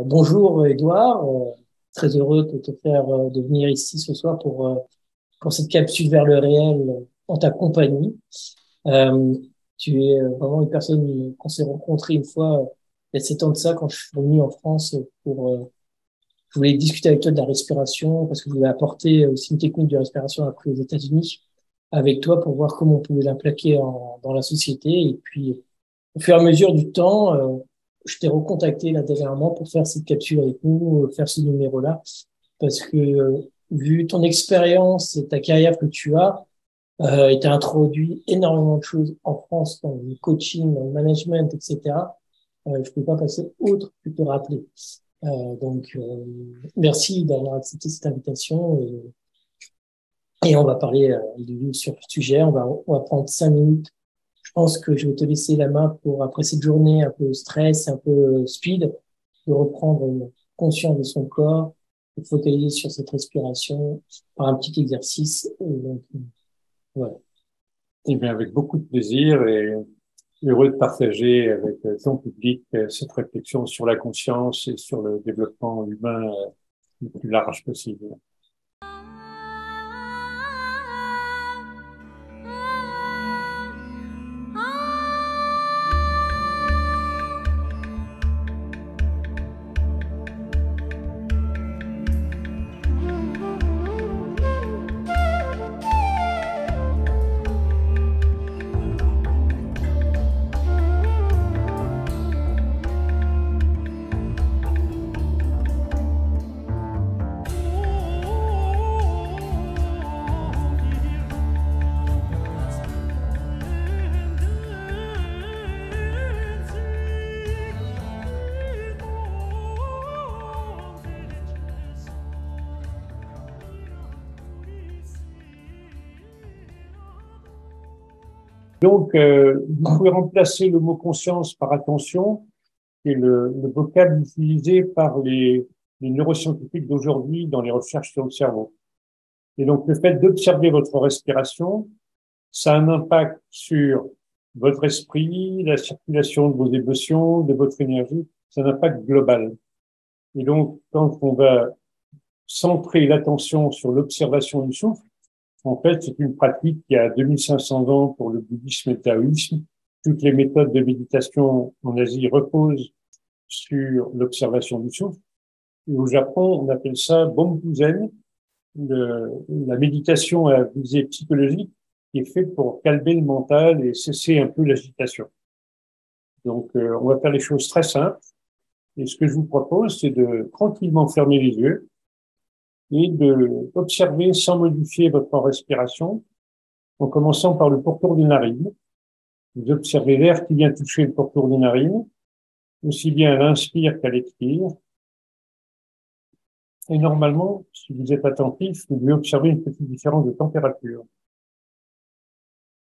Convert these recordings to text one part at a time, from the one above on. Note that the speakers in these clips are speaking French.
Bonjour Edouard, très heureux de venir ici ce soir pour cette capsule vers le réel en ta compagnie. Euh, Tu es vraiment une personne qu'on s'est rencontré une fois il y a 7 ans de ça quand je suis venu en France je voulais discuter avec toi de la respiration parce que je voulais apporter aussi une technique de respiration apprise aux États-Unis avec toi pour voir comment on pouvait l'implaquer dans la société. Et puis, au fur et à mesure du temps, je t'ai recontacté là dernièrement pour faire cette capsule avec nous, faire ce numéro-là, parce que vu ton expérience et ta carrière que tu as, et tu as introduit énormément de choses en France dans le coaching, dans le management, etc. Je ne peux pas passer outre que te rappeler. Merci d'avoir accepté cette invitation et on va parler sur le sujet. On va prendre 5 minutes. Je pense que je vais te laisser la main pour, après cette journée un peu stress, un peu speed, de reprendre conscience de son corps, de focaliser sur cette respiration par un petit exercice. Voilà. Eh bien, avec beaucoup de plaisir et heureux de partager avec ton public cette réflexion sur la conscience et sur le développement humain le plus large possible. Donc, vous pouvez remplacer le mot conscience par attention, qui est le vocable utilisé par les neuroscientifiques d'aujourd'hui dans les recherches sur le cerveau. Et donc, le fait d'observer votre respiration, ça a un impact sur votre esprit, la circulation de vos émotions, de votre énergie. C'est un impact global. Et donc, quand on va centrer l'attention sur l'observation du souffle, en fait, c'est une pratique qui a 2500 ans pour le bouddhisme et le taoïsme. Toutes les méthodes de méditation en Asie reposent sur l'observation du souffle. Et au Japon, on appelle ça Bonpuzen, la méditation à visée psychologique qui est faite pour calmer le mental et cesser un peu l'agitation. Donc, on va faire les choses très simples. Et ce que je vous propose, c'est de tranquillement fermer les yeux et de observer sans modifier votre respiration, en commençant par le pourtour des narines. Vous observez l'air qui vient toucher le pourtour des narines, aussi bien à l'inspire qu'à l'expire. Et normalement, si vous êtes attentif, vous devez observer une petite différence de température.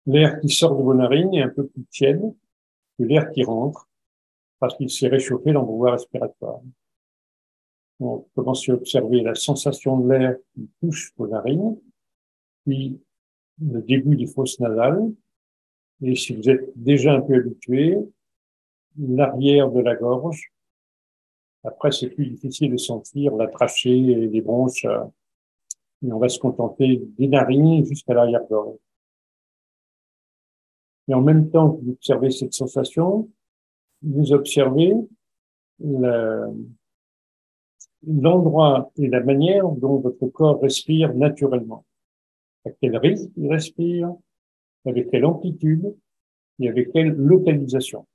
L'air qui sort de vos narines est un peu plus tiède que l'air qui rentre, parce qu'il s'est réchauffé dans vos voies respiratoires. On commence à observer la sensation de l'air qui touche vos narines, puis le début des fosses nasales. Et si vous êtes déjà un peu habitué, l'arrière de la gorge. Après, c'est plus difficile de sentir la trachée et les bronches. Et on va se contenter des narines jusqu'à l'arrière-gorge. Et en même temps que vous observez cette sensation, vous observez l'endroit et la manière dont votre corps respire naturellement. À quel rythme il respire, avec quelle amplitude et avec quelle localisation.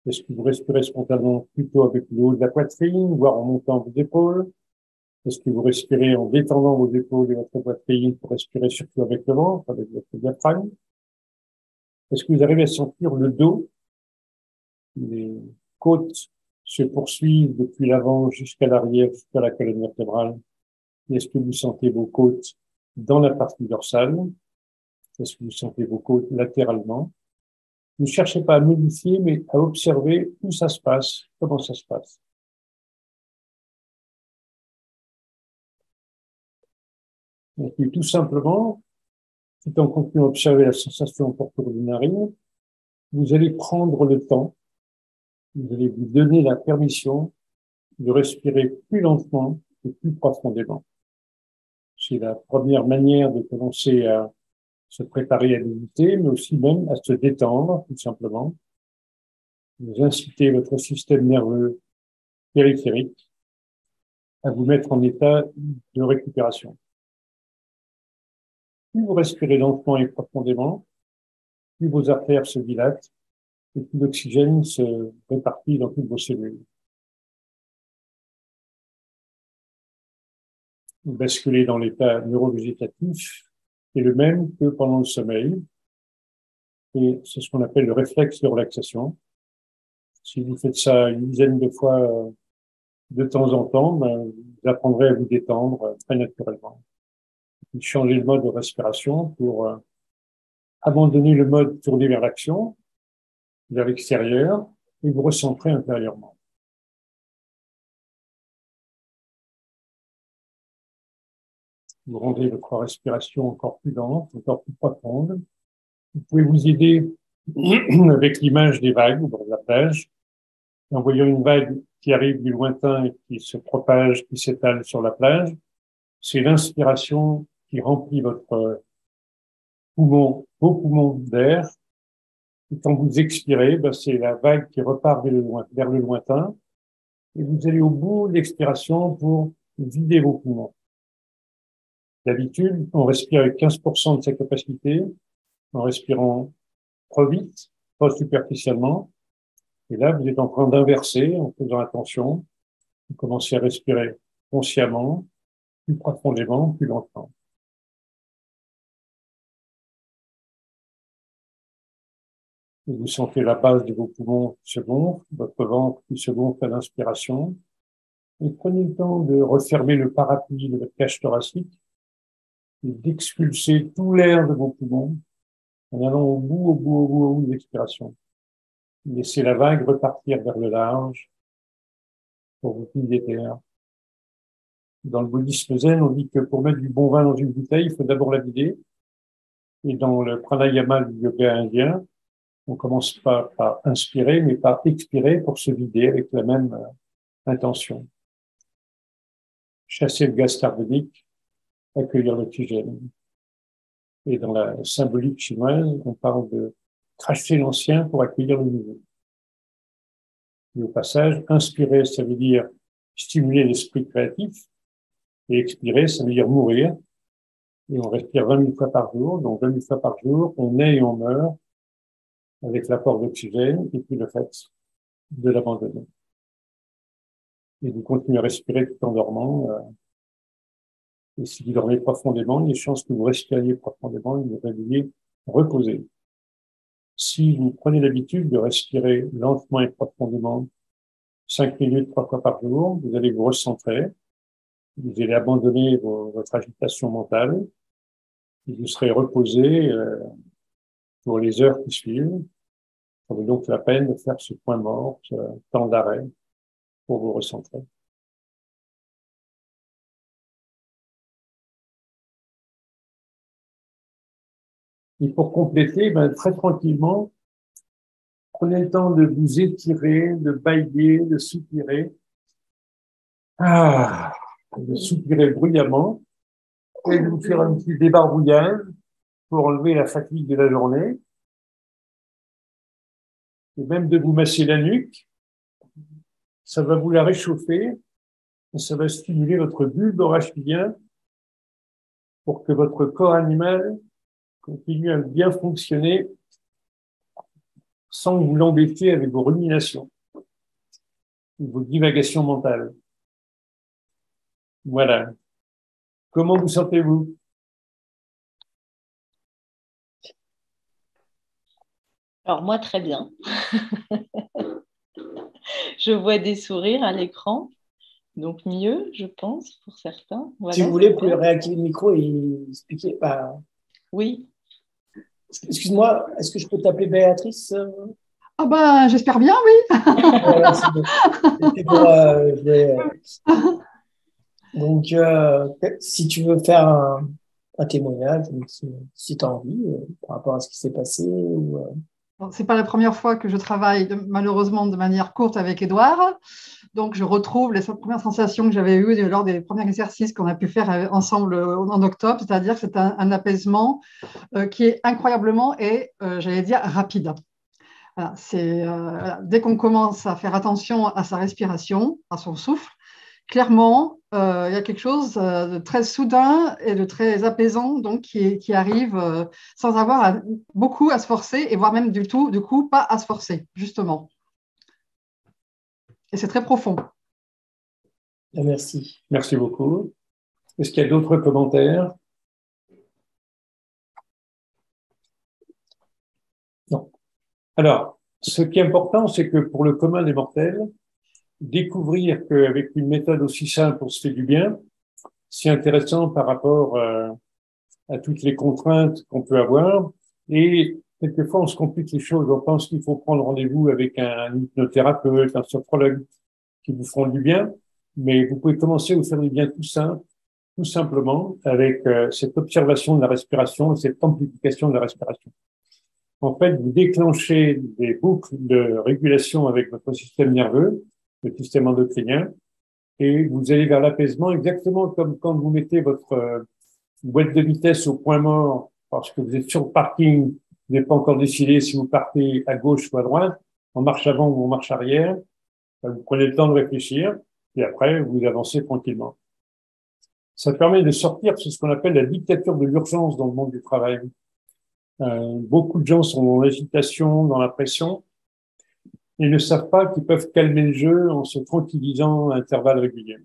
Est-ce que vous respirez spontanément plutôt avec le haut de la poitrine, voire en montant vos épaules? Est-ce que vous respirez en détendant vos épaules et votre poitrine pour respirer surtout avec le ventre, avec votre diaphragme? Est-ce que vous arrivez à sentir le dos? Les côtes se poursuivent depuis l'avant jusqu'à l'arrière, jusqu'à la colonne vertébrale. Est-ce que vous sentez vos côtes dans la partie dorsale? Est-ce que vous sentez vos côtes latéralement? Ne cherchez pas à modifier, mais à observer où ça se passe, comment ça se passe. Et puis, tout simplement, tout en continuant à observer la sensation pourtour des narines, vous allez prendre le temps, vous allez vous donner la permission de respirer plus lentement et plus profondément. C'est la première manière de commencer à se préparer à méditer, mais aussi même à se détendre, tout simplement. Vous incitez votre système nerveux périphérique à vous mettre en état de récupération. Plus vous respirez lentement et profondément, plus vos artères se dilatent et plus l'oxygène se répartit dans toutes vos cellules. Vous basculez dans l'état neurovégétatif, qui est le même que pendant le sommeil. Et c'est ce qu'on appelle le réflexe de relaxation. Si vous faites ça une dizaine de fois de temps en temps, vous apprendrez à vous détendre très naturellement. Vous changez le mode de respiration pour abandonner le mode tourné vers l'action, vers l'extérieur, et vous recentrer intérieurement. Vous rendez votre respiration encore plus lente, encore plus profonde. Vous pouvez vous aider avec l'image des vagues au bord de la plage. En voyant une vague qui arrive du lointain et qui se propage, qui s'étale sur la plage, c'est l'inspiration qui remplit votre poumon, vos poumons d'air. Et quand vous expirez, c'est la vague qui repart vers le lointain. Et vous allez au bout de l'expiration pour vider vos poumons. D'habitude, on respire avec 15% de sa capacité, en respirant trop vite, trop superficiellement. Et là, vous êtes en train d'inverser en faisant attention. Vous commencez à respirer consciemment, plus profondément, plus lentement. Et vous sentez la base de vos poumons qui se gonfle, votre ventre qui se gonfle à l'inspiration. Et prenez le temps de refermer le parapluie de votre cage thoracique et d'expulser tout l'air de vos poumons en allant au bout de l'expiration. Laissez la vague repartir vers le large pour vous vider d'air. Dans le bouddhisme zen, on dit que pour mettre du bon vin dans une bouteille, il faut d'abord la vider. Et dans le pranayama du yoga indien, on commence pas par inspirer, mais par expirer pour se vider avec la même intention. Chasser le gaz carbonique, accueillir l'oxygène. Et dans la symbolique chinoise, on parle de cracher l'ancien pour accueillir le nouveau. Et au passage, inspirer, ça veut dire stimuler l'esprit créatif, et expirer, ça veut dire mourir. Et on respire 20 000 fois par jour. Donc 20 000 fois par jour, on naît et on meurt avec l'apport d'oxygène et puis le fait de l'abandonner. Et vous continuez à respirer tout en dormant. Et si vous dormez profondément, il y a des chances que vous respiriez profondément et vous réveillez reposé. Si vous prenez l'habitude de respirer lentement et profondément 5 minutes, 3 fois par jour, vous allez vous recentrer, vous allez abandonner votre agitation mentale, et vous serez reposé pour les heures qui suivent. Ça vaut donc la peine de faire ce point mort, ce temps d'arrêt pour vous recentrer. Et pour compléter, très tranquillement, prenez le temps de vous étirer, de bâiller, de soupirer. De soupirer bruyamment et de vous faire un petit débarbouillage pour enlever la fatigue de la journée. Et même de vous masser la nuque. Ça va vous la réchauffer et ça va stimuler votre bulbe rachidien pour que votre corps animal continue à bien fonctionner sans que vous l'embêtiez avec vos ruminations, vos divagations mentales. Voilà. Comment vous sentez-vous? Alors moi, très bien. Je vois des sourires à l'écran, donc mieux, je pense, pour certains. Voilà, si vous voulez, vous pouvez réactiver le micro et expliquer. Oui. Excuse-moi, est-ce que je peux t'appeler Béatrice? Ah ben, j'espère bien, oui. Voilà, c'est bon. Donc, si tu veux faire un témoignage, si tu as envie, par rapport à ce qui s'est passé, ou C'est pas la première fois que je travaille malheureusement de manière courte avec Édouard. Donc, je retrouve les premières sensations que j'avais eues lors des premiers exercices qu'on a pu faire ensemble en octobre, c'est-à-dire que c'est un apaisement qui est incroyablement et, j'allais dire, rapide. Voilà, dès qu'on commence à faire attention à sa respiration, à son souffle, clairement, il y a quelque chose de très soudain et de très apaisant donc, qui arrive sans avoir beaucoup à se forcer et voire même du coup, pas à se forcer, justement. Et c'est très profond. Merci. Merci beaucoup. Est-ce qu'il y a d'autres commentaires? Non. Alors, ce qui est important, c'est que pour le commun des mortels, découvrir qu'avec une méthode aussi simple, on se fait du bien, c'est intéressant par rapport à toutes les contraintes qu'on peut avoir. Et quelquefois, on se complique les choses. On pense qu'il faut prendre rendez-vous avec un hypnothérapeute, un sophrologue qui vous feront du bien. Mais vous pouvez commencer à vous faire du bien tout simplement, avec cette observation de la respiration et cette amplification de la respiration. En fait, vous déclenchez des boucles de régulation avec votre système nerveux, le système endocrinien, et vous allez vers l'apaisement exactement comme quand vous mettez votre boîte de vitesse au point mort parce que vous êtes sur le parking, vous n'avez pas encore décidé si vous partez à gauche ou à droite, en marche avant ou en marche arrière. Vous prenez le temps de réfléchir et après, vous avancez tranquillement. Ça permet de sortir de ce qu'on appelle la dictature de l'urgence dans le monde du travail. Beaucoup de gens sont dans l'agitation, dans la pression, et ne savent pas qu'ils peuvent calmer le jeu en se tranquillisant à intervalles réguliers.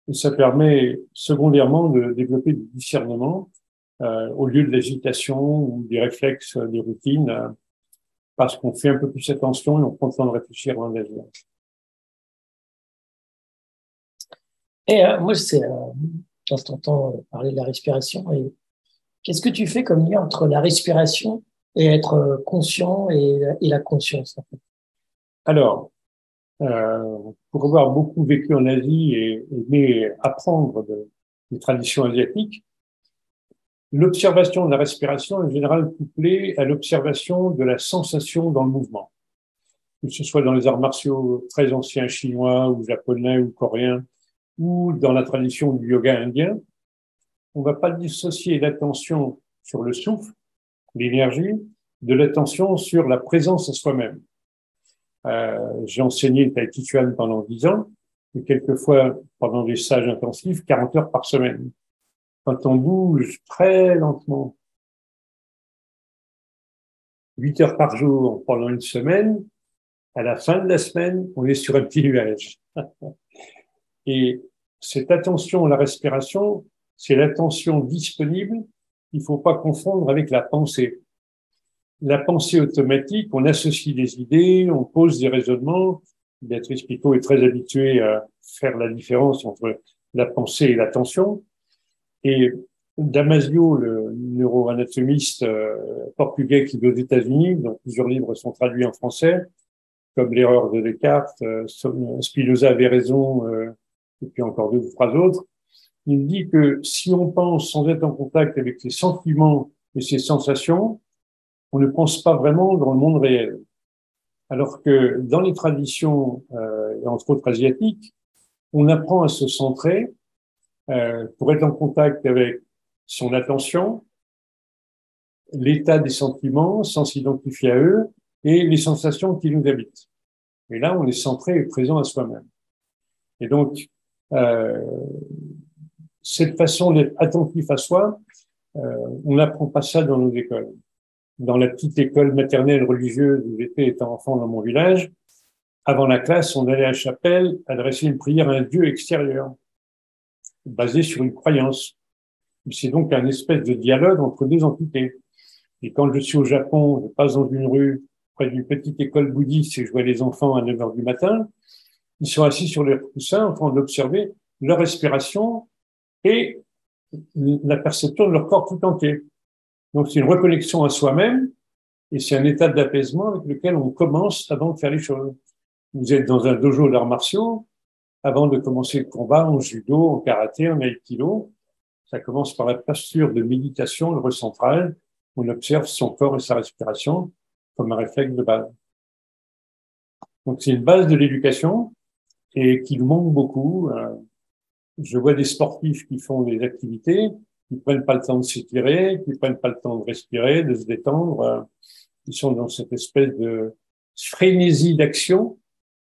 Et ça permet secondairement de développer du discernement au lieu de l'agitation ou des réflexes, des routines, parce qu'on fait un peu plus attention et on prend le temps de réfléchir avant d'agir. Et moi, quand je t'entends parler de la respiration, et qu'est-ce que tu fais comme lien entre la respiration et être conscient et la conscience, en fait? Alors, pour avoir beaucoup vécu en Asie et aimer apprendre des traditions asiatiques, l'observation de la respiration est en général couplée à l'observation de la sensation dans le mouvement. Que ce soit dans les arts martiaux très anciens chinois ou japonais ou coréens, ou dans la tradition du yoga indien, on ne va pas dissocier l'attention sur le souffle, l'énergie, de l'attention sur la présence à soi-même. J'ai enseigné le Tai Chi Chuan pendant 10 ans, et quelquefois, pendant des stages intensifs, 40 heures par semaine. Quand on bouge très lentement, 8 heures par jour pendant une semaine, à la fin de la semaine, on est sur un petit nuage. Et cette attention à la respiration, c'est l'attention disponible qu'il ne faut pas confondre avec la pensée. La pensée automatique, on associe des idées, on pose des raisonnements. Béatrice Picot est très habituée à faire la différence entre la pensée et l'attention. Et Damasio, le neuroanatomiste portugais qui vit aux États-Unis, dont plusieurs livres sont traduits en français, comme L'erreur de Descartes, Spinoza avait raison, et puis encore 2 ou 3 autres, il dit que si on pense sans être en contact avec ses sentiments et ses sensations, on ne pense pas vraiment dans le monde réel. Alors que dans les traditions, entre autres asiatiques, on apprend à se centrer pour être en contact avec son attention, l'état des sentiments sans s'identifier à eux et les sensations qui nous habitent. Et là, on est centré et présent à soi-même. Et donc, cette façon d'être attentif à soi, on n'apprend pas ça dans nos écoles. Dans la petite école maternelle religieuse où j'étais étant enfant dans mon village, avant la classe, on allait à la chapelle adresser une prière à un Dieu extérieur, basé sur une croyance. C'est donc un espèce de dialogue entre 2 entités. Et quand je suis au Japon, je passe dans une rue près d'une petite école bouddhiste et je vois les enfants à 9 heures du matin, ils sont assis sur leurs coussins en train d'observer leur respiration et la perception de leur corps tout entier. Donc, c'est une reconnexion à soi-même et c'est un état d'apaisement avec lequel on commence avant de faire les choses. Vous êtes dans un dojo d'arts martiaux, avant de commencer le combat en judo, en karaté, en aïkido. Ça commence par la posture de méditation, le recentrage. On observe son corps et sa respiration comme un réflexe de base. Donc, c'est une base de l'éducation et qui nous manque beaucoup. Je vois des sportifs qui font des activités, qui prennent pas le temps de s'étirer, qui prennent pas le temps de respirer, de se détendre. Ils sont dans cette espèce de frénésie d'action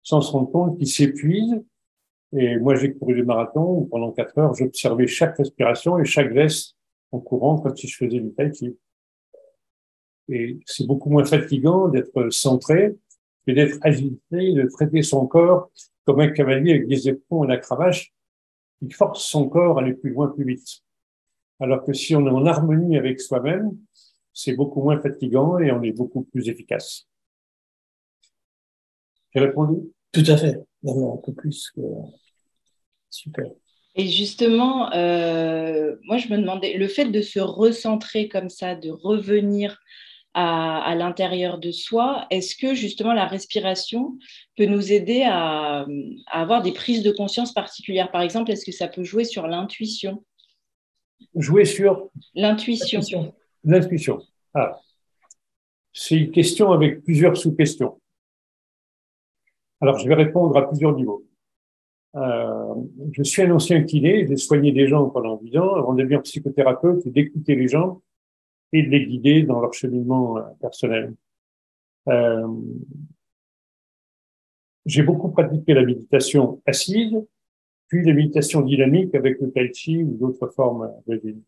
sans se rendre compte qu'ils s'épuisent. Et moi, j'ai couru des marathons où pendant 4 heures, j'observais chaque respiration et chaque geste en courant comme si je faisais du tai chi. Et c'est beaucoup moins fatigant d'être centré que d'être agité, de traiter son corps comme un cavalier avec des éperons et la cravache qui force son corps à aller plus loin, plus vite. Alors que si on est en harmonie avec soi-même, c'est beaucoup moins fatigant et on est beaucoup plus efficace. J'ai répondu? Tout à fait. Même un peu plus que... Super. Et justement, moi, je me demandais, le fait de se recentrer comme ça, de revenir à l'intérieur de soi, est-ce que justement la respiration peut nous aider à avoir des prises de conscience particulières? Par exemple, est-ce que ça peut jouer sur l'intuition? Jouer sur L'intuition. l'intuition. Ah, c'est une question avec plusieurs sous-questions. Alors, je vais répondre à plusieurs niveaux. Je suis un ancien kiné, j'ai soigné des gens pendant 10 ans avant de devenir psychothérapeute et d'écouter les gens et de les guider dans leur cheminement personnel. J'ai beaucoup pratiqué la méditation assise, puis la méditation dynamique avec le tai chi ou d'autres formes de vie.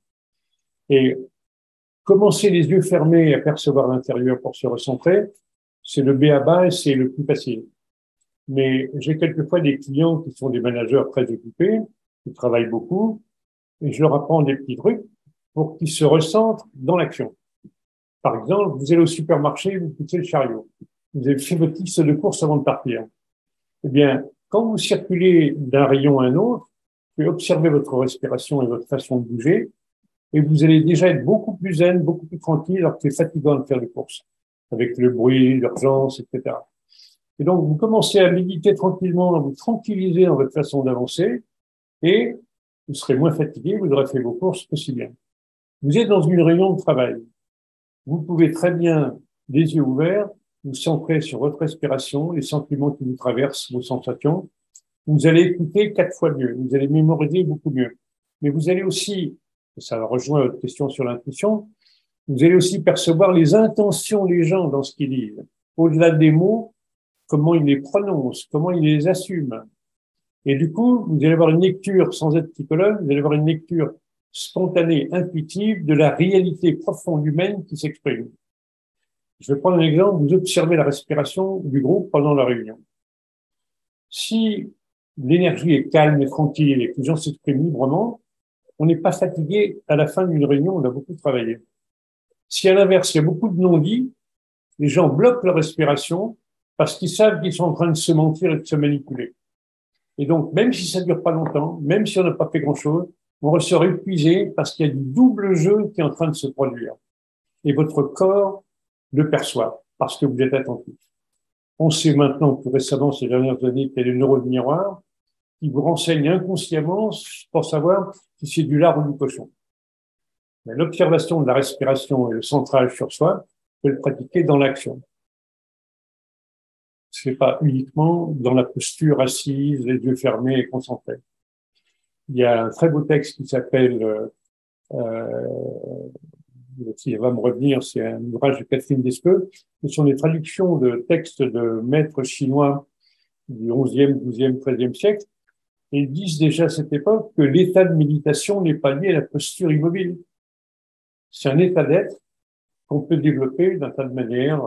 Et commencer les yeux fermés à percevoir l'intérieur pour se recentrer, c'est le b.a.-ba et c'est le plus facile. Mais j'ai quelquefois des clients qui sont des managers très occupés, qui travaillent beaucoup, et je leur apprends des petits trucs pour qu'ils se recentrent dans l'action. Par exemple, vous allez au supermarché, vous poussez le chariot. Vous avez fait votre liste de courses avant de partir. Eh bien, quand vous circulez d'un rayon à un autre, vous pouvez observer votre respiration et votre façon de bouger, et vous allez déjà être beaucoup plus zen, beaucoup plus tranquille, alors que c'est fatigant de faire des courses, avec le bruit, l'urgence, etc. Et donc, vous commencez à méditer tranquillement, à vous tranquilliser dans votre façon d'avancer, et vous serez moins fatigué, vous aurez fait vos courses aussi bien. Vous êtes dans une réunion de travail. Vous pouvez très bien, les yeux ouverts, vous centrer sur votre respiration, les sentiments qui vous traversent, vos sensations. Vous allez écouter 4 fois mieux, vous allez mémoriser beaucoup mieux. Mais vous allez aussi, ça rejoint votre question sur l'intuition, vous allez aussi percevoir les intentions des gens dans ce qu'ils disent. Au-delà des mots, comment ils les prononcent, comment ils les assument. Et du coup, vous allez avoir une lecture, sans être psychologue, vous allez avoir une lecture spontanée, intuitive de la réalité profonde humaine qui s'exprime. Je vais prendre un exemple, vous observez la respiration du groupe pendant la réunion. Si l'énergie est calme et tranquille et que les gens s'expriment librement, on n'est pas fatigué à la fin d'une réunion, on a beaucoup travaillé. Si à l'inverse, il y a beaucoup de non-dits, les gens bloquent leur respiration parce qu'ils savent qu'ils sont en train de se mentir et de se manipuler. Et donc, même si ça dure pas longtemps, même si on n'a pas fait grand-chose, on ressort épuisé parce qu'il y a du double jeu qui est en train de se produire. Et votre corps le perçoit parce que vous êtes attentif. On sait maintenant, plus récemment, ces dernières années, qu'il y a des neurones miroirs qui vous renseignent inconsciemment pour savoir si c'est du lard ou du cochon. Mais l'observation de la respiration et le centrage sur soi, on peut le pratiquer dans l'action. C'est pas uniquement dans la posture assise, les yeux fermés et concentrés. Il y a un très beau texte qui s'appelle, qui va me revenir, c'est un ouvrage de Catherine Despeux. Ce sont des traductions de textes de maîtres chinois du XIe, XIIe, XIIIe siècle. Et ils disent déjà à cette époque que l'état de méditation n'est pas lié à la posture immobile. C'est un état d'être qu'on peut développer d'un tas de manières,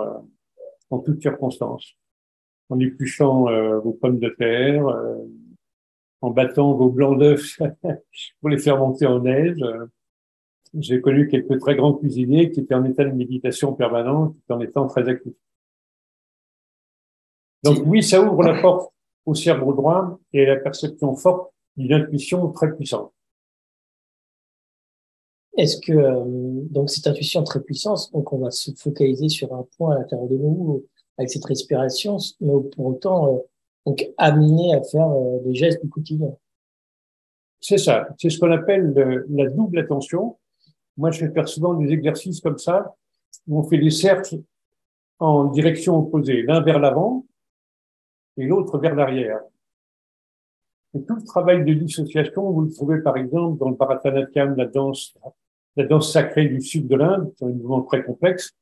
en toutes circonstances. En épluchant vos pommes de terre, en battant vos blancs d'œufs pour les faire monter en neige. J'ai connu quelques très grands cuisiniers qui étaient en état de méditation permanente, tout en étant très actifs. Donc oui, ça ouvre la porte au cerveau droit et à la perception forte d'une intuition très puissante. Est-ce que donc cette intuition très puissante, donc on va se focaliser sur un point à l'intérieur de nous avec cette respiration, mais pour autant donc amener à faire des gestes du quotidien. C'est ça, c'est ce qu'on appelle la double attention. Moi, je fais faire souvent des exercices comme ça où on fait des cercles en direction opposée, l'un vers l'avant et l'autre vers l'arrière. Et tout le travail de dissociation, vous le trouvez par exemple dans le Bharatanatyam, la danse sacrée du sud de l'Inde, c'est un mouvement très complexe,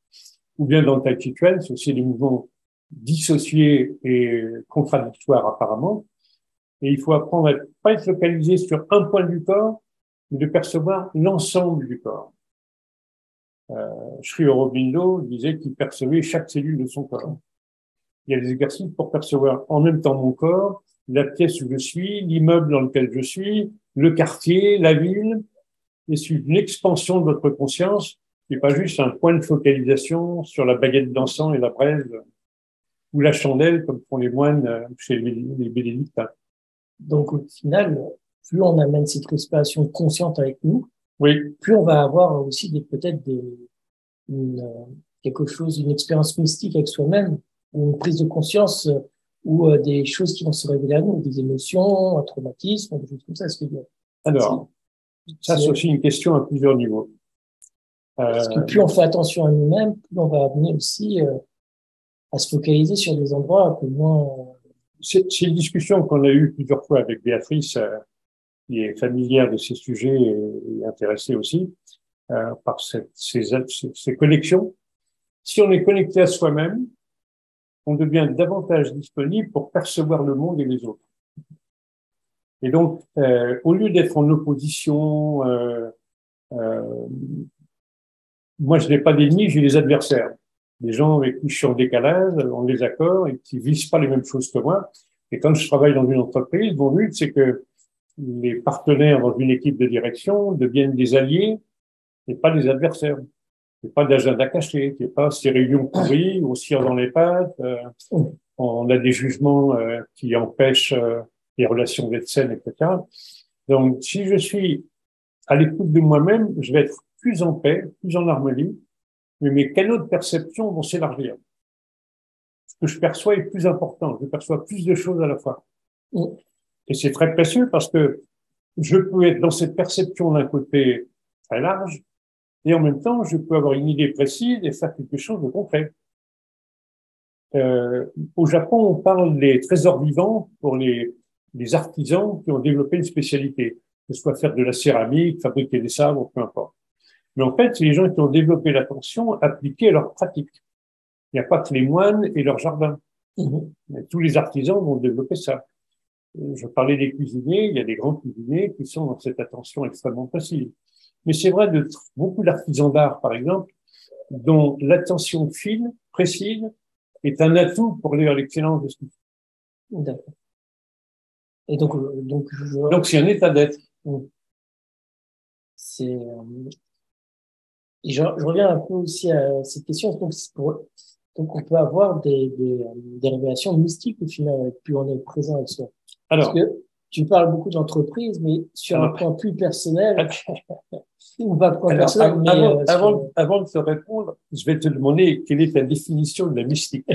ou bien dans le Tai Chi Chuan, c'est aussi des mouvements dissociés et contradictoires apparemment. Et il faut apprendre à ne pas être focalisé sur un point du corps, mais de percevoir l'ensemble du corps. Sri Aurobindo disait qu'il percevait chaque cellule de son corps. Il y a des exercices pour percevoir en même temps mon corps, la pièce où je suis, l'immeuble dans lequel je suis, le quartier, la ville, et c'est une expansion de votre conscience, et pas juste un point de focalisation sur la baguette d'encens et la braise, ou la chandelle, comme font les moines chez les bénédictins. Donc, au final, plus on amène cette respiration consciente avec nous, oui, plus on va avoir aussi quelque chose, une expérience mystique avec soi-même, ou une prise de conscience, ou des choses qui vont se révéler à nous, des émotions, un traumatisme, des choses comme ça. Alors, ça, c'est aussi une question à plusieurs niveaux. Parce que plus on fait attention à nous-mêmes, plus on va amener aussi à se focaliser sur des endroits un peu moins... C'est une discussion qu'on a eue plusieurs fois avec Béatrice, qui est familière de ces sujets et intéressée aussi par ces connexions. Si on est connecté à soi-même, on devient davantage disponible pour percevoir le monde et les autres. Et donc, au lieu d'être en opposition, moi je n'ai pas d'ennemis, j'ai des adversaires. Des gens avec qui je suis en décalage, en désaccord, et qui visent pas les mêmes choses que moi. Et quand je travaille dans une entreprise, mon but, c'est que les partenaires dans une équipe de direction deviennent des alliés et pas des adversaires. C'est pas d'agenda caché, c'est pas ces réunions pourries, on se tire dans les pattes, on a des jugements qui empêchent les relations d'être saines, etc. Donc, si je suis à l'écoute de moi-même, je vais être plus en paix, plus en harmonie, mais mes canaux de perception vont s'élargir. Ce que je perçois est plus important, je perçois plus de choses à la fois. Et c'est très précieux parce que je peux être dans cette perception d'un côté très large, et en même temps, je peux avoir une idée précise et faire quelque chose de concret. Au Japon, on parle des trésors vivants pour les artisans qui ont développé une spécialité, que ce soit faire de la céramique, fabriquer des sabres, peu importe. Mais en fait, c'est les gens qui ont développé l'attention appliquée à leur pratique. Il n'y a pas que les moines et leur jardin. Tous les artisans vont développer ça. Je parlais des cuisiniers, il y a des grands cuisiniers qui sont dans cette attention extrêmement précise. Mais c'est vrai de beaucoup d'artisans d'art, par exemple, dont l'attention fine, précise, est un atout pour aller vers l'excellence de ce qu'ils font. D'accord. Et donc c'est un état d'être. C'est, et je reviens un peu aussi à cette question. Donc on peut avoir des révélations mystiques au final, plus on est présent avec soi. Alors, parce que tu parles beaucoup d'entreprise, mais sur un point plus personnel, ou pas point personnel, mais avant de te répondre, je vais te demander quelle est ta définition de la mystique.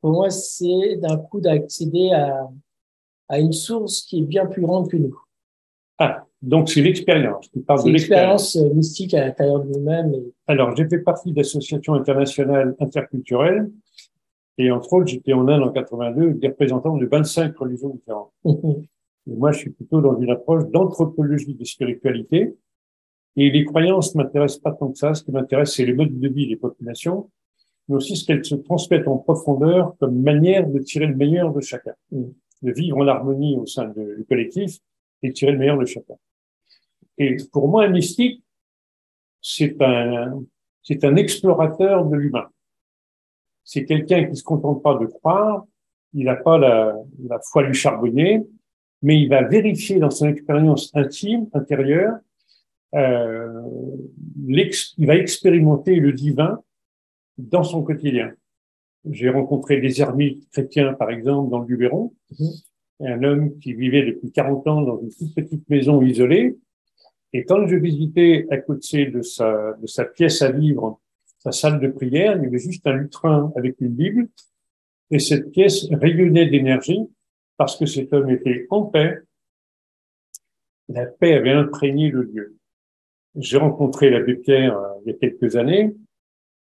Pour moi, c'est d'un coup d'accéder à une source qui est bien plus grande que nous. Ah, donc c'est l'expérience. Tu parles de l'expérience mystique à l'intérieur de nous-mêmes. Alors, j'ai fait partie d'associations internationales interculturelles. Et entre autres, j'étais en Inde en 82, des représentants de 25 religions différentes. Et moi, je suis plutôt dans une approche d'anthropologie de spiritualité. Et les croyances ne m'intéressent pas tant que ça. Ce qui m'intéresse, c'est les modes de vie des populations, mais aussi ce qu'elles se transmettent en profondeur comme manière de tirer le meilleur de chacun, de vivre en harmonie au sein du collectif et tirer le meilleur de chacun. Et pour moi, un mystique, c'est un explorateur de l'humain. C'est quelqu'un qui se contente pas de croire, il n'a pas la foi du charbonnier, mais il va vérifier dans son expérience intime, intérieure, il va expérimenter le divin dans son quotidien. J'ai rencontré des ermites chrétiens, par exemple, dans le Luberon, un homme qui vivait depuis 40 ans dans une toute petite maison isolée, et quand je visitais à côté de sa pièce à vivre, sa salle de prière, il y avait juste un lutrin avec une Bible, et cette pièce rayonnait d'énergie parce que cet homme était en paix. La paix avait imprégné le lieu. J'ai rencontré l'abbé Pierre il y a quelques années,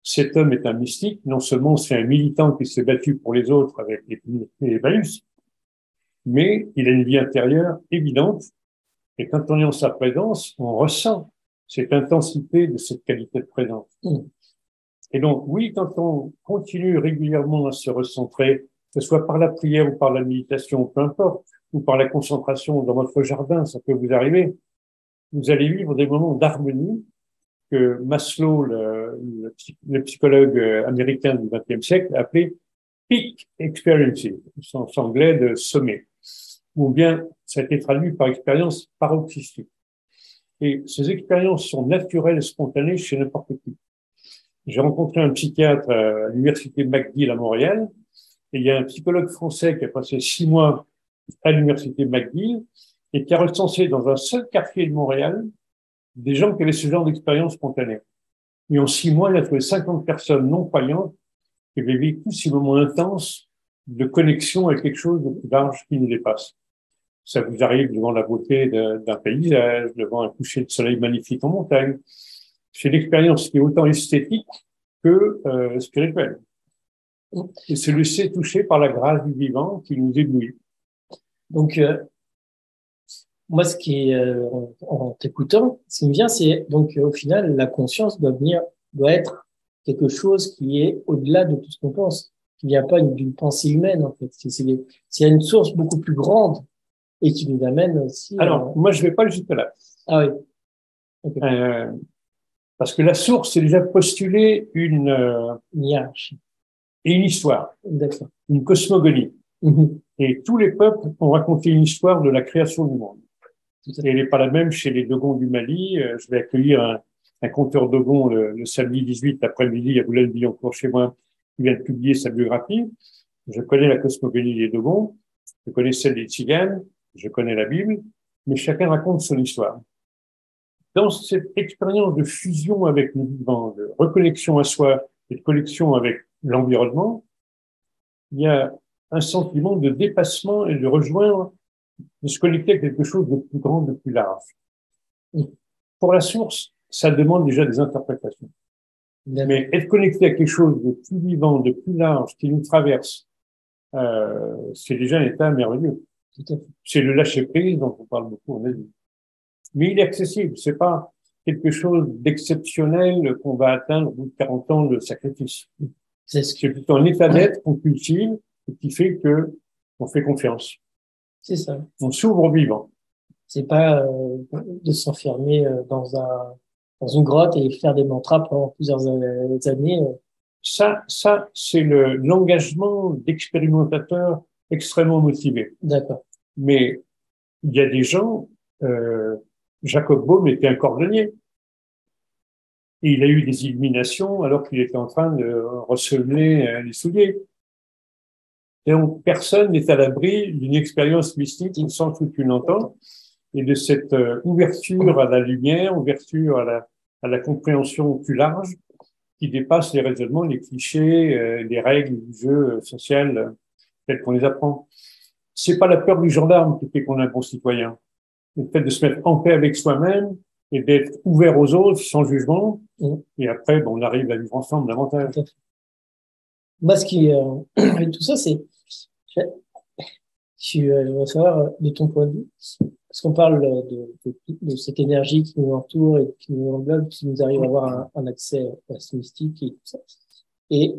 cet homme est un mystique, non seulement c'est un militant qui s'est battu pour les autres avec les Emmaüs, mais il a une vie intérieure évidente, et quand on est en sa présence, on ressent cette intensité de cette qualité de présence. Et donc, oui, quand on continue régulièrement à se recentrer, que ce soit par la prière ou par la méditation, peu importe, ou par la concentration dans votre jardin, ça peut vous arriver, vous allez vivre des moments d'harmonie que Maslow, le psychologue américain du XXe siècle, a appelé peak experiences, au sens anglais de sommet, ou bien ça a été traduit par expérience paroxystique. Et ces expériences sont naturelles et spontanées chez n'importe qui. J'ai rencontré un psychiatre à l'université McGill à Montréal, et il y a un psychologue français qui a passé 6 mois à l'université McGill et qui a recensé dans un seul quartier de Montréal des gens qui avaient ce genre d'expérience spontanée. Et en 6 mois, il a trouvé 50 personnes non croyantes qui avaient vécu ces moments intenses de connexion avec quelque chose de plus large qui nous dépasse. Ça vous arrive devant la beauté d'un paysage, devant un coucher de soleil magnifique en montagne. C'est une expérience qui est autant esthétique que spirituelle. Et se laisser toucher par la grâce du vivant qui nous éblouit. Donc, moi, ce qui est, en t'écoutant, ce qui me vient, c'est donc au final, la conscience doit être quelque chose qui est au-delà de tout ce qu'on pense, qui vient pas d'une pensée humaine en fait. C'est une source beaucoup plus grande et qui nous amène aussi. Alors, moi, je vais pas jusque là. Ah oui. Okay. Parce que la source, c'est déjà postuler une hiérarchie et une histoire, d'accord, une cosmogonie. Et tous les peuples ont raconté une histoire de la création du monde. Et elle n'est pas la même chez les Dogons du Mali. Je vais accueillir un conteur Dogon le samedi 18 après-midi à Boulogne-Billancourt chez moi, qui vient de publier sa biographie. Je connais la cosmogonie des Dogons, je connais celle des Tziganes, je connais la Bible, mais chacun raconte son histoire. Dans cette expérience de fusion avec le vivant, de reconnexion à soi et de connexion avec l'environnement, il y a un sentiment de dépassement et de rejoindre, de se connecter à quelque chose de plus grand, de plus large. Pour la source, ça demande déjà des interprétations. Mais être connecté à quelque chose de plus vivant, de plus large, qui nous traverse, c'est déjà un état merveilleux. C'est le lâcher-prise dont on parle beaucoup en Asie. Mais il est accessible, c'est pas quelque chose d'exceptionnel qu'on va atteindre au bout de 40 ans de sacrifice. C'est plutôt un état d'être qu'on cultive et qui fait que on fait confiance. C'est ça. On s'ouvre au vivant. C'est pas de s'enfermer dans une grotte et faire des mantras pendant plusieurs années. Ça, c'est l'engagement d'expérimentateurs extrêmement motivés. D'accord. Mais il y a des gens, Jacob Boehme était un cordonnier. Et il a eu des illuminations alors qu'il était en train de ressemer les souliers. Et donc, personne n'est à l'abri d'une expérience mystique sans que tu l'entends, et de cette ouverture à la lumière, ouverture à la compréhension plus large, qui dépasse les raisonnements, les clichés, les règles du jeu social telles qu'on les apprend. C'est pas la peur du gendarme qui fait qu'on est un bon citoyen. Le fait de se mettre en paix avec soi-même et d'être ouvert aux autres sans jugement. Et après, on arrive à vivre ensemble davantage. Moi, ce qui avec tout ça, c'est je voudrais savoir de ton point de vue, parce qu'on parle de cette énergie qui nous entoure et qui nous englobe, qui nous arrive à avoir un accès à ce mystique et tout ça. Et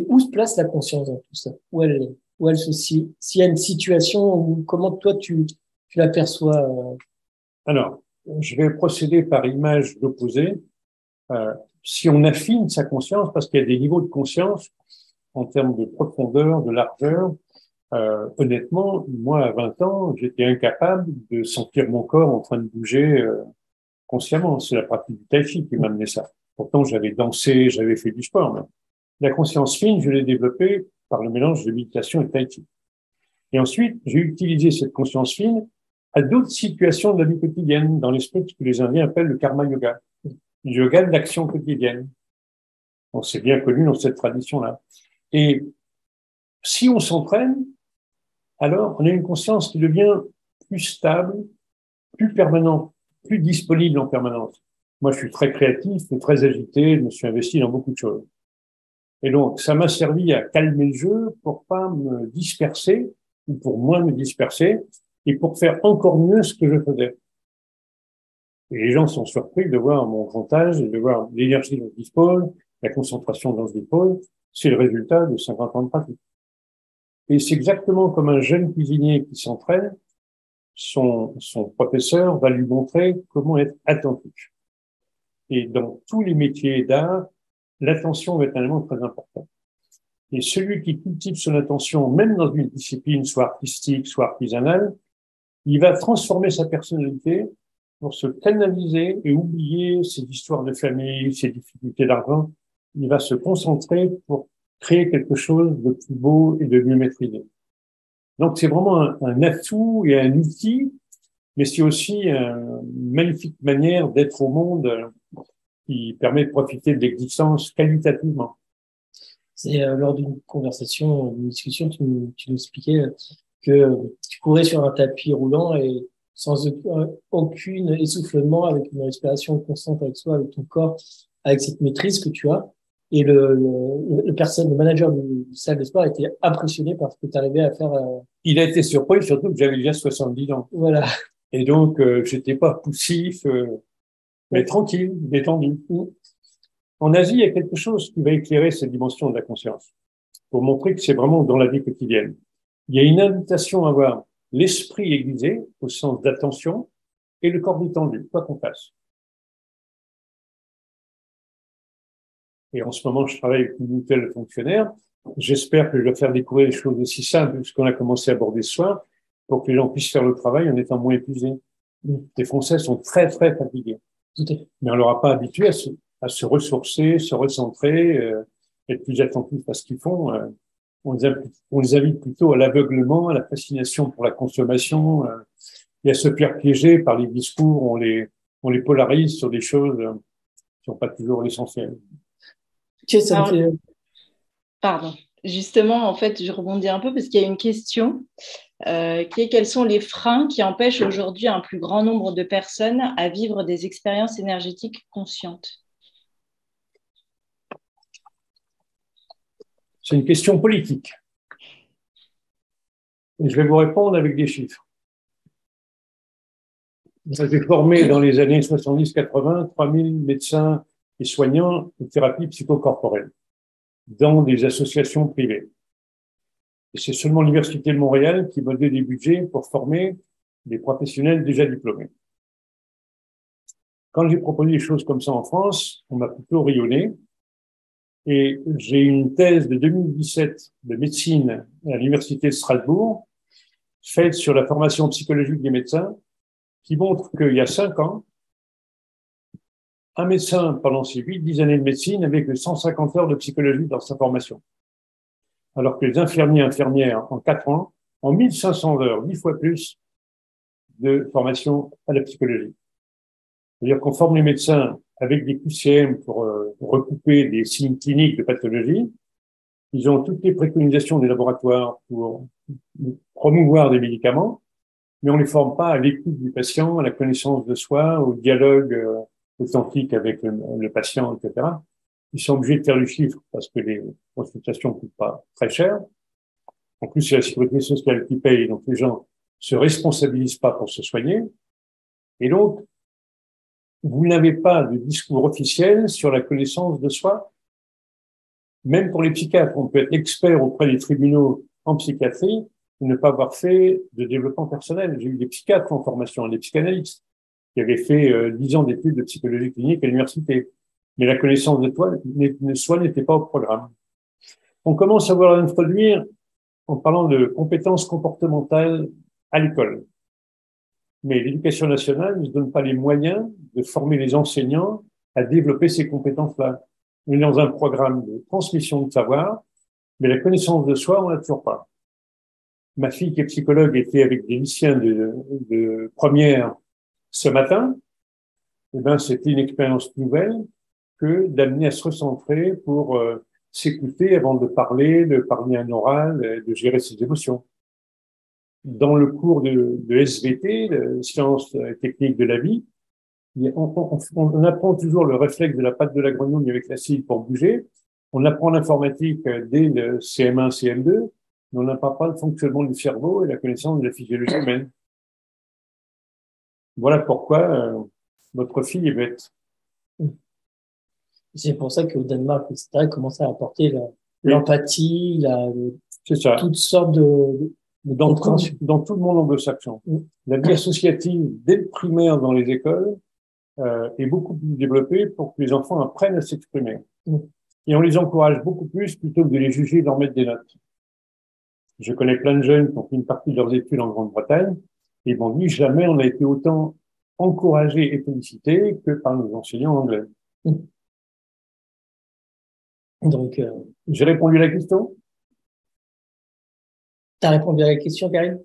où se place la conscience dans tout ça? Où elle se situe? S'il y a une situation où, comment toi tu l'aperçois? Alors, je vais procéder par image d'opposé. Si on affine sa conscience, parce qu'il y a des niveaux de conscience en termes de profondeur, de largeur, honnêtement, moi, à 20 ans, j'étais incapable de sentir mon corps en train de bouger consciemment. C'est la pratique du tai chi qui m'a amené ça. Pourtant, j'avais dansé, j'avais fait du sport. Mais la conscience fine, je l'ai développée par le mélange de méditation et de tai chi. Et ensuite, j'ai utilisé cette conscience fine à d'autres situations de la vie quotidienne, dans l'esprit que les Indiens appellent le karma yoga, le yoga de l'action quotidienne. Donc, c'est bien connu dans cette tradition-là. Et si on s'entraîne, alors on a une conscience qui devient plus stable, plus permanente, plus disponible en permanence. Moi, je suis très créatif, très agité, je me suis investi dans beaucoup de choses. Et donc, ça m'a servi à calmer le jeu pour pas me disperser, ou pour moins me disperser, et pour faire encore mieux ce que je faisais. Et les gens sont surpris de voir mon grand âge et de voir l'énergie dont je dispose, la concentration dont je dispose. C'est le résultat de 50 ans de pratique. Et c'est exactement comme un jeune cuisinier qui s'entraîne, son professeur va lui montrer comment être attentif. Et dans tous les métiers d'art, l'attention est un élément très important. Et celui qui cultive son attention, même dans une discipline, soit artistique, soit artisanale, il va transformer sa personnalité pour se canaliser et oublier ses histoires de famille, ses difficultés d'argent. Il va se concentrer pour créer quelque chose de plus beau et de mieux maîtrisé. Donc, c'est vraiment un atout et un outil, mais c'est aussi une magnifique manière d'être au monde qui permet de profiter de l'existence qualitativement. C'est lors d'une conversation, d'une discussion, tu nous expliquais que tu courais sur un tapis roulant et sans aucune essoufflement, avec une respiration constante avec soi, avec ton corps, avec cette maîtrise que tu as. Et le manager du salle de sport était impressionné par ce que tu arrivais à faire. Il a été surpris, surtout que j'avais déjà 70 ans. Voilà. Et donc, j'étais pas poussif, mais tranquille, détendu. En Asie, il y a quelque chose qui va éclairer cette dimension de la conscience, pour montrer que c'est vraiment dans la vie quotidienne. Il y a une invitation à avoir l'esprit aiguisé, au sens d'attention, et le corps détendu, quoi qu'on fasse. Et en ce moment, je travaille avec une nouvelle fonctionnaire. J'espère que je vais faire découvrir des choses aussi simples, puisqu'on a commencé à aborder ce soir, pour que les gens puissent faire le travail en étant moins épuisés. Les Français sont très, très fatigués. Mais on leur a pas habitué à se ressourcer, se recentrer, être plus attentifs à ce qu'ils font. On les invite plutôt à l'aveuglement, à la fascination pour la consommation, et à se faire piéger par les discours. On les polarise sur des choses qui sont pas toujours l'essentiel. Pardon. Justement, en fait, je rebondis un peu parce qu'il y a une question qui est: quels sont les freins qui empêchent aujourd'hui un plus grand nombre de personnes à vivre des expériences énergétiques conscientes? C'est une question politique. Et je vais vous répondre avec des chiffres. J'ai formé dans les années 70-80 3000 médecins et soignants de thérapie psychocorporelle dans des associations privées. Et c'est seulement l'Université de Montréal qui m'a donné des budgets pour former des professionnels déjà diplômés. Quand j'ai proposé des choses comme ça en France, on m'a plutôt rayonné. Et j'ai une thèse de 2017 de médecine à l'Université de Strasbourg, faite sur la formation psychologique des médecins, qui montre qu'il y a 5 ans, un médecin, pendant ses 8-10 années de médecine, avait que 150 heures de psychologie dans sa formation. Alors que les infirmiers et infirmières, en 4 ans, ont 1500 heures, 10 fois plus de formation à la psychologie. C'est-à-dire qu'on forme les médecins avec des QCM pour recouper des signes cliniques de pathologie. Ils ont toutes les préconisations des laboratoires pour promouvoir des médicaments, mais on ne les forme pas à l'écoute du patient, à la connaissance de soi, au dialogue authentique avec le patient, etc. Ils sont obligés de faire du chiffre parce que les consultations ne coûtent pas très cher. En plus, c'est la sécurité sociale qui paye, donc les gens se responsabilisent pas pour se soigner. Et donc, vous n'avez pas de discours officiel sur la connaissance de soi. Même pour les psychiatres, on peut être expert auprès des tribunaux en psychiatrie et ne pas avoir fait de développement personnel. J'ai eu des psychiatres en formation, des psychanalystes qui avaient fait 10 ans d'études de psychologie clinique à l'université. Mais la connaissance de soi n'était pas au programme. On commence à voir l'introduire en parlant de compétences comportementales à l'école. Mais l'éducation nationale ne se donne pas les moyens de former les enseignants à développer ces compétences-là. On est dans un programme de transmission de savoir, mais la connaissance de soi, on l'a toujours pas. Ma fille qui est psychologue était avec des lycéens de première ce matin. Eh ben, c'était une expérience nouvelle que d'amener à se recentrer pour s'écouter avant de parler un oral, de gérer ses émotions. Dans le cours de SVT, de sciences techniques de la vie, on apprend toujours le réflexe de la patte de la grenouille avec l'acide pour bouger, On apprend l'informatique dès le CM1, CM2, mais on n'apprend pas le fonctionnement du cerveau et la connaissance de la physiologie humaine. Voilà pourquoi votre fille est bête. C'est pour ça qu'au Danemark, etc., ils commencent à apporter l'empathie, c'est ça. Toutes sortes de compréhension. Dans tout le monde anglo-saxon. La vie associative, dès le primaire dans les écoles, est beaucoup plus développée pour que les enfants apprennent à s'exprimer. Et on les encourage beaucoup plus plutôt que de les juger et de leur mettre des notes. Je connais plein de jeunes qui ont fait une partie de leurs études en Grande-Bretagne et ils m'ont dit jamais on a été autant encouragés et félicités que par nos enseignants anglais. Donc, j'ai répondu à la question? T'as répondu à la question, Karine?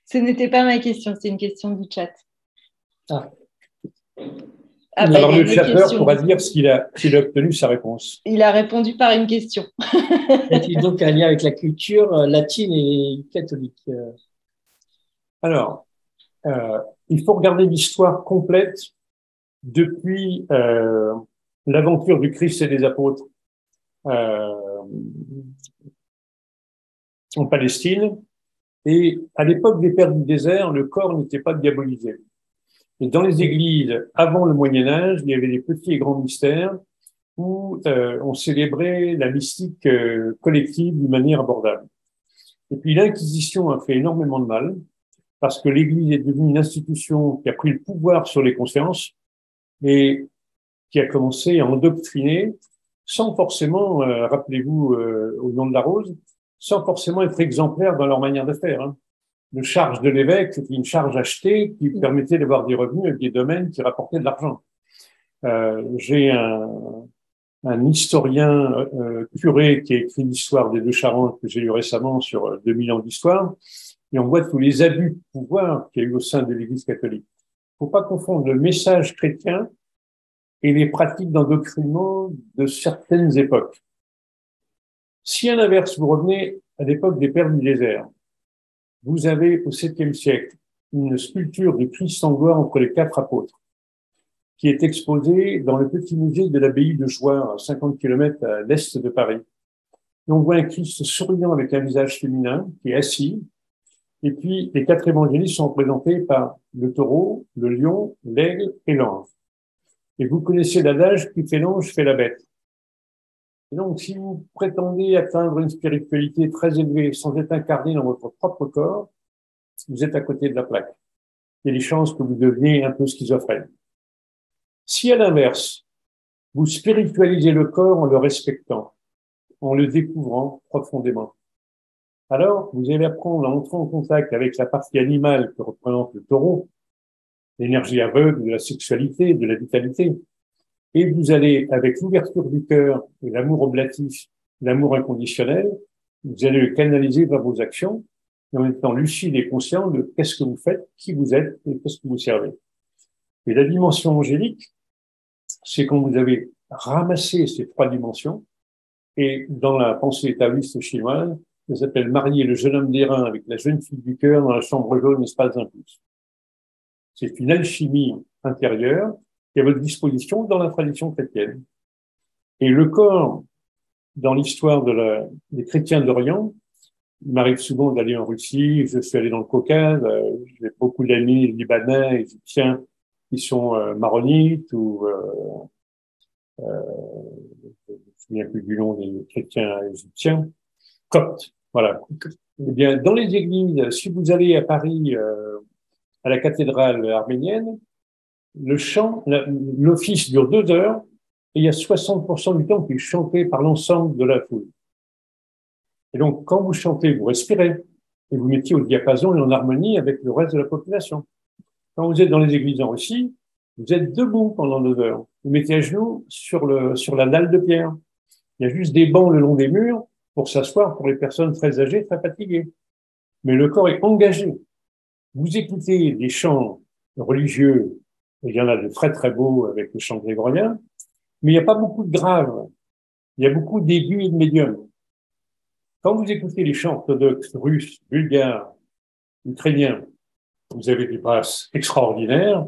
Ce n'était pas ma question, c'est une question du chat. Ah. Alors, le chasseur pourra dire s'il a obtenu sa réponse. Il a répondu par une question. Est-il donc un lien avec la culture latine et catholique? Alors, il faut regarder l'histoire complète depuis l'aventure du Christ et des apôtres en Palestine. Et à l'époque des pères du désert, le corps n'était pas diabolisé. Et dans les églises, avant le Moyen-Âge, il y avait des petits et grands mystères où on célébrait la mystique collective d'une manière abordable. Et puis l'Inquisition a fait énormément de mal parce que l'Église est devenue une institution qui a pris le pouvoir sur les consciences et qui a commencé à endoctriner sans forcément, rappelez-vous au nom de la rose, sans forcément être exemplaire dans leur manière de faire. Hein. Le charge de l'évêque, c'était une charge achetée qui permettait d'avoir des revenus avec des domaines qui rapportaient de l'argent. J'ai un historien curé qui a écrit l'histoire des deux Charentes que j'ai lu récemment sur 2000 ans d'histoire, et on voit tous les abus de pouvoir qu'il y a eu au sein de l'Église catholique. Il ne faut pas confondre le message chrétien et les pratiques d'endoctrinement de certaines époques. Si à l'inverse, vous revenez à l'époque des pères du désert, vous avez au 7e siècle une sculpture du Christ en gloire entre les 4 apôtres qui est exposée dans le petit musée de l'abbaye de Jouarre, à 50 km à l'est de Paris. Et on voit un Christ souriant avec un visage féminin qui est assis. Et puis, les 4 évangélistes sont représentés par le taureau, le lion, l'aigle et l'ange. Et vous connaissez l'adage qui fait l'ange fait la bête. Et donc, si vous prétendez atteindre une spiritualité très élevée sans être incarné dans votre propre corps, vous êtes à côté de la plaque. Il y a des chances que vous deveniez un peu schizophrène. Si à l'inverse, vous spiritualisez le corps en le respectant, en le découvrant profondément, alors vous allez apprendre à entrer en contact avec la partie animale que représente le taureau, l'énergie aveugle de la sexualité, de la vitalité, et vous allez, avec l'ouverture du cœur et l'amour oblatif, l'amour inconditionnel, vous allez le canaliser vers vos actions, et en étant lucide et conscient de qu'est-ce que vous faites, qui vous êtes et qu'est-ce que vous servez. Et la dimension angélique, c'est quand vous avez ramassé ces 3 dimensions, et dans la pensée taoïste chinoise, ça s'appelle marier le jeune homme d'airain avec la jeune fille du cœur dans la chambre jaune, espace d'impulse. C'est une alchimie intérieure qui est à votre disposition dans la tradition chrétienne. Et le corps, dans l'histoire des chrétiens d'Orient, il m'arrive souvent d'aller en Russie, je suis allé dans le Caucase, j'ai beaucoup d'amis libanais, égyptiens qui sont maronites ou je ne me souviens plus du nom des chrétiens égyptiens, coptes, voilà. Eh bien, dans les églises, si vous allez à Paris, à la cathédrale arménienne, le chant, l'office dure 2 heures et il y a 60% du temps qui est chanté par l'ensemble de la foule. Et donc, quand vous chantez, vous respirez et vous mettez au diapason et en harmonie avec le reste de la population. Quand vous êtes dans les églises en Russie, vous êtes debout pendant 2 heures. Vous mettez à genoux sur la dalle de pierre. Il y a juste des bancs le long des murs pour s'asseoir pour les personnes très âgées, très fatiguées. Mais le corps est engagé. Vous écoutez des chants religieux, il y en a de très très beaux avec le chant grégorien, mais il n'y a pas beaucoup de graves. Il y a beaucoup d'aigus et de médiums. Quand vous écoutez les chants orthodoxes, russes, bulgares, ukrainiens, vous avez des basses extraordinaires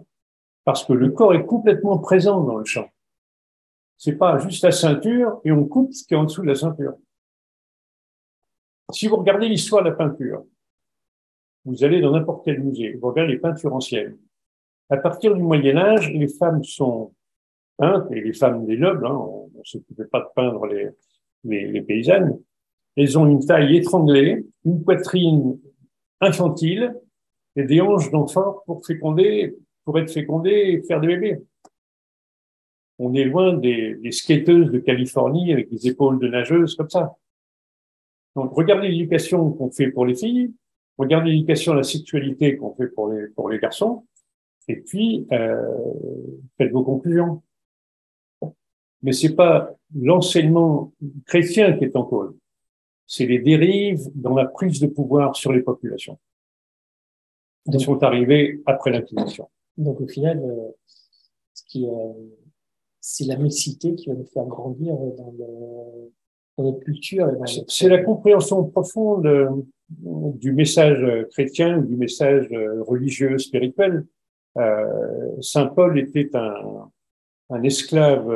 parce que le corps est complètement présent dans le chant. C'est pas juste la ceinture et on coupe ce qui est en dessous de la ceinture. Si vous regardez l'histoire de la peinture, vous allez dans n'importe quel musée, vous regardez les peintures anciennes. À partir du Moyen-Âge, les femmes sont peintes, et les femmes des nobles, hein, on ne s'occupait pas de peindre les paysannes. Elles ont une taille étranglée, une poitrine infantile et des hanches d'enfants pour être fécondées et faire des bébés. On est loin des skateuses de Californie avec des épaules de nageuses comme ça. Donc, regardez l'éducation qu'on fait pour les filles, regardez l'éducation à la sexualité qu'on fait pour les garçons, et puis faites vos conclusions. Mais c'est pas l'enseignement chrétien qui est en cause, c'est les dérives dans la prise de pouvoir sur les populations qui sont arrivées après l'Inquisition. Donc au final, c'est la mixité qui va nous faire grandir dans notre culture. C'est la compréhension profonde du message chrétien, du message religieux, spirituel. Saint Paul était un esclave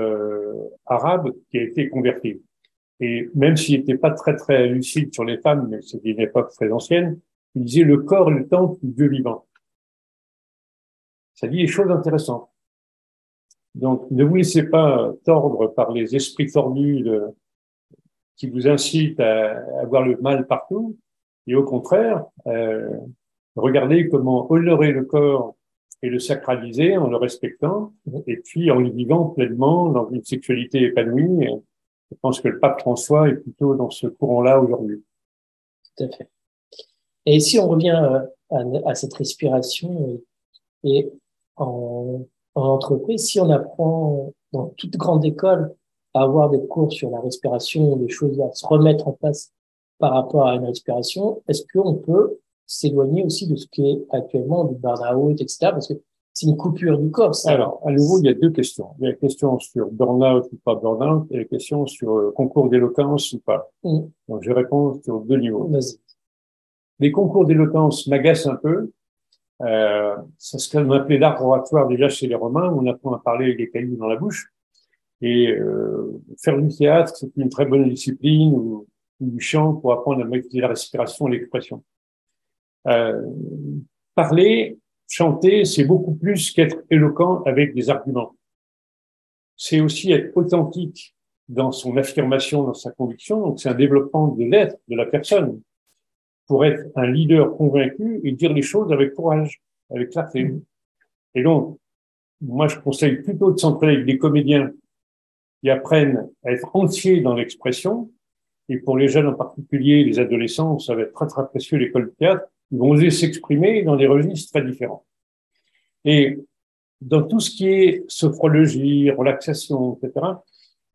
arabe qui a été converti. Et même s'il n'était pas très très lucide sur les femmes, mais c'était une époque très ancienne, il disait le corps est le temple du Dieu vivant. Ça dit des choses intéressantes. Donc, ne vous laissez pas tordre par les esprits tordus qui vous incitent à voir le mal partout. Et au contraire, regardez comment honorer le corps et le sacraliser en le respectant, et puis en le vivant pleinement dans une sexualité épanouie. Je pense que le pape François est plutôt dans ce courant-là aujourd'hui. Tout à fait. Et si on revient à cette respiration et en entreprise, si on apprend dans toute grande école à avoir des cours sur la respiration, des choses à se remettre en place par rapport à une respiration, est-ce qu'on peut s'éloigner aussi de ce qui est actuellement du burn-out, etc. Parce que c'est une coupure du corps, ça. Alors, à nouveau, il y a deux questions. Il y a la question sur burn-out ou pas burn-out, et la question sur concours d'éloquence ou pas. Donc, je réponds sur deux niveaux. Vas-y. Les concours d'éloquence m'agacent un peu. C'est ce qu'on appelait l'art oratoire déjà chez les Romains. On apprend à parler avec des cailloux dans la bouche. Et faire du théâtre, c'est une très bonne discipline, ou du chant pour apprendre à maîtriser la respiration et l'expression. Parler, chanter, c'est beaucoup plus qu'être éloquent avec des arguments. C'est aussi être authentique dans son affirmation, dans sa conviction. Donc, c'est un développement de l'être, de la personne, pour être un leader convaincu et dire les choses avec courage, avec clarté. Et donc, moi, je conseille plutôt de s'entraîner avec des comédiens qui apprennent à être entiers dans l'expression. Et pour les jeunes en particulier, les adolescents, ça va être très, très précieux, l'école de théâtre. Ils vont oser s'exprimer dans des registres très différents. Et dans tout ce qui est sophrologie, relaxation, etc.,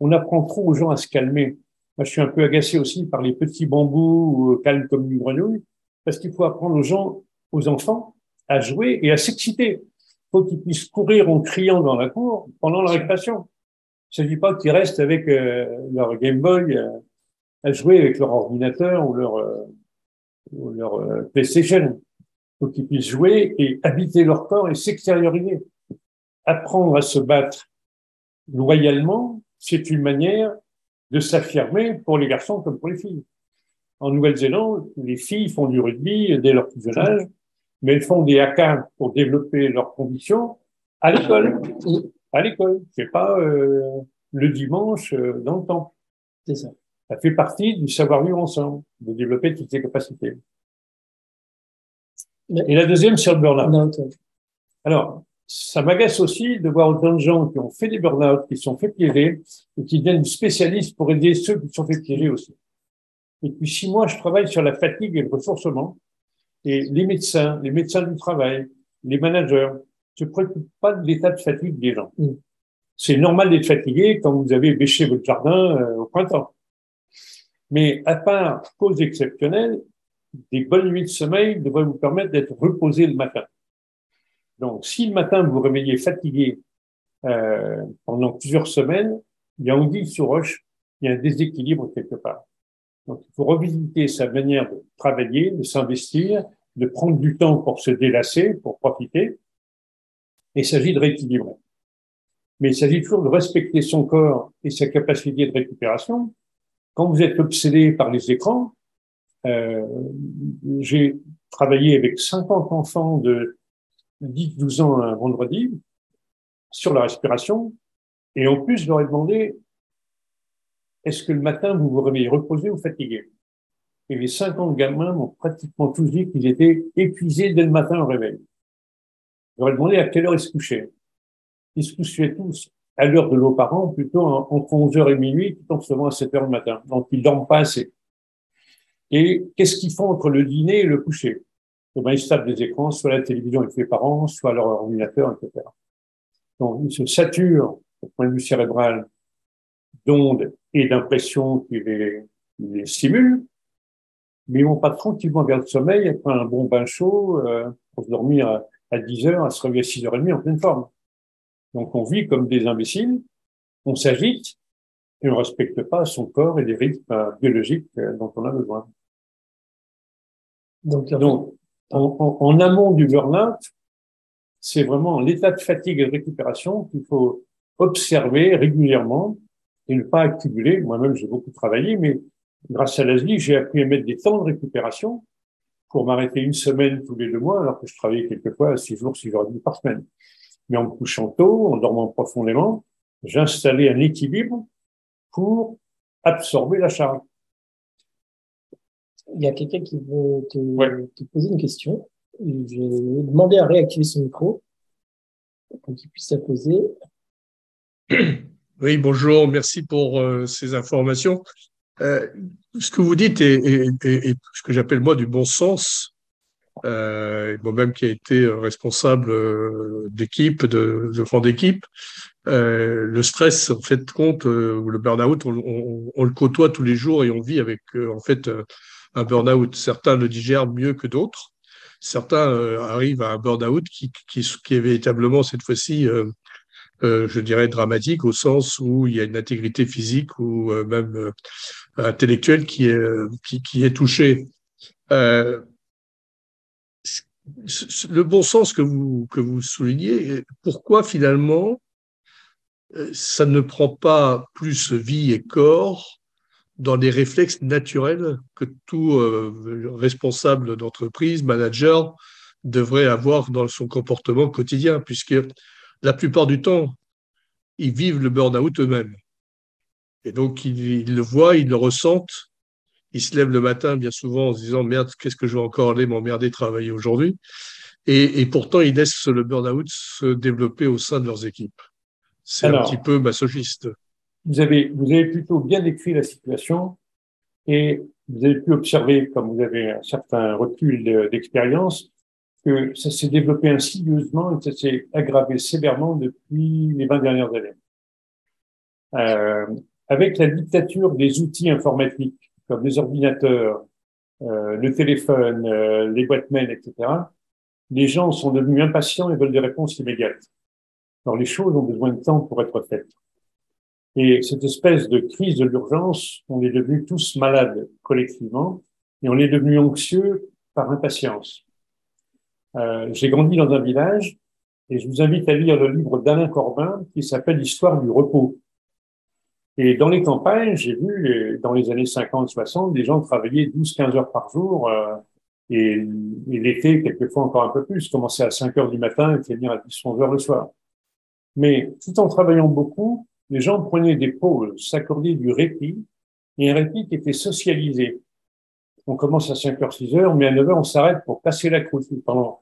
on apprend trop aux gens à se calmer. Moi, je suis un peu agacé aussi par les petits bambous calmes comme une grenouille, parce qu'il faut apprendre aux enfants, à jouer et à s'exciter. Il faut qu'ils puissent courir en criant dans la cour pendant la récréation. Il ne s'agit pas qu'ils restent avec leur Game Boy à jouer avec leur ordinateur ou leur PlayStation. Il faut qu'ils puissent jouer et habiter leur corps et s'extérioriser. Apprendre à se battre loyalement, c'est une manière de s'affirmer pour les garçons comme pour les filles. En Nouvelle-Zélande, les filles font du rugby dès leur plus jeune âge, mais elles font des haka pour développer leurs conditions à l'école. À l'école. C'est pas le dimanche dans le temple. C'est ça. Ça fait partie du savoir-vivre ensemble, de développer toutes ces capacités. Et la deuxième, sur le burn-out. Alors, ça m'agace aussi de voir autant de gens qui ont fait des burn-out, qui se sont fait piéger, et qui deviennent spécialistes pour aider ceux qui se sont fait piéger aussi. Et depuis 6 mois, je travaille sur la fatigue et le ressourcement. Et les médecins du travail, les managers, ne se préoccupent pas de l'état de fatigue des gens. C'est normal d'être fatigué quand vous avez bêché votre jardin au printemps. Mais à part cause exceptionnelle, des bonnes nuits de sommeil devraient vous permettre d'être reposé le matin. Donc, si le matin vous vous réveillez fatigué pendant plusieurs semaines, il y a anguille sous roche, il y a un déséquilibre quelque part. Donc, il faut revisiter sa manière de travailler, de s'investir, de prendre du temps pour se délasser, pour profiter. Et il s'agit de rééquilibrer. Mais il s'agit toujours de respecter son corps et sa capacité de récupération. Quand vous êtes obsédé par les écrans, j'ai travaillé avec 50 enfants de 10-12 ans un vendredi sur la respiration, et en plus, je leur ai demandé, est-ce que le matin, vous vous réveillez reposé ou fatigué? Et les 50 gamins m'ont pratiquement tous dit qu'ils étaient épuisés dès le matin au réveil. Je leur ai demandé à quelle heure ils se couchaient. Ils se couchaient tous à l'heure de nos parents, plutôt entre 11h et minuit, tout en se levant à 7h le matin. Donc, ils dorment pas assez. Et qu'est-ce qu'ils font entre le dîner et le coucher? Eh ben, ils se tapent des écrans, soit la télévision avec les parents, soit leur ordinateur, etc. Donc, ils se saturent, au point de vue cérébral, d'ondes et d'impressions qui les stimulent, mais ils vont pas tranquillement vers le sommeil après un bon bain chaud, pour se dormir à 10h, à se réveiller à 6h30 en pleine forme. Donc, on vit comme des imbéciles, on s'agite et on ne respecte pas son corps et les rythmes biologiques dont on a besoin. Donc en amont du burn-out, c'est vraiment l'état de fatigue et de récupération qu'il faut observer régulièrement et ne pas accumuler. Moi-même, j'ai beaucoup travaillé, mais grâce à l'ASLI, j'ai appris à mettre des temps de récupération pour m'arrêter une semaine tous les 2 mois, alors que je travaillais quelquefois 6 jours, 6 heures et demie par semaine. Mais en me couchant tôt, en dormant profondément, j'installais un équilibre pour absorber la charge. Il y a quelqu'un qui veut te poser une question. Je vais demander à réactiver son micro pour qu'il puisse la poser. Oui, bonjour, merci pour ces informations. Ce que vous dites est ce que j'appelle moi du bon sens. Moi-même qui ai été responsable d'équipe, de grande équipe, le stress, en fait, compte, ou le burn-out, on le côtoie tous les jours et on vit avec, en fait, un burn-out. Certains le digèrent mieux que d'autres. Certains arrivent à un burn-out qui est véritablement, cette fois-ci, je dirais, dramatique, au sens où il y a une intégrité physique ou même intellectuelle qui est touchée. Le bon sens que vous soulignez, pourquoi finalement ça ne prend pas plus vie et corps dans les réflexes naturels que tout responsable d'entreprise, manager, devrait avoir dans son comportement quotidien, puisque la plupart du temps, ils vivent le burn-out eux-mêmes. Et donc, ils le voient, ils le ressentent. Ils se lèvent le matin, bien souvent, en se disant « Merde, qu'est-ce que je vais encore aller m'emmerder travailler aujourd'hui ?» Et pourtant, ils laissent le burn-out se développer au sein de leurs équipes. C'est un petit peu masochiste. Vous avez plutôt bien décrit la situation et vous avez pu observer, comme vous avez un certain recul d'expérience, que ça s'est développé insidieusement et ça s'est aggravé sévèrement depuis les 20 dernières années. Avec la dictature des outils informatiques, comme les ordinateurs, le téléphone, les boîtes mail, etc., les gens sont devenus impatients et veulent des réponses immédiates. Alors, les choses ont besoin de temps pour être faites. Et cette espèce de crise de l'urgence, on est devenus tous malades collectivement et on est devenus anxieux par impatience. J'ai grandi dans un village et je vous invite à lire le livre d'Alain Corbin qui s'appelle L'histoire du repos. Et dans les campagnes, j'ai vu, dans les années 50-60, des gens travailler 12-15 heures par jour, et l'été, quelquefois encore un peu plus, commencer à 5 heures du matin et finir à 10-11 heures le soir. Mais tout en travaillant beaucoup, les gens prenaient des pauses, s'accordaient du répit, et un répit qui était socialisé. On commence à 5 heures, 6 heures, mais à 9 heures, on s'arrête pour casser la croûte. Pendant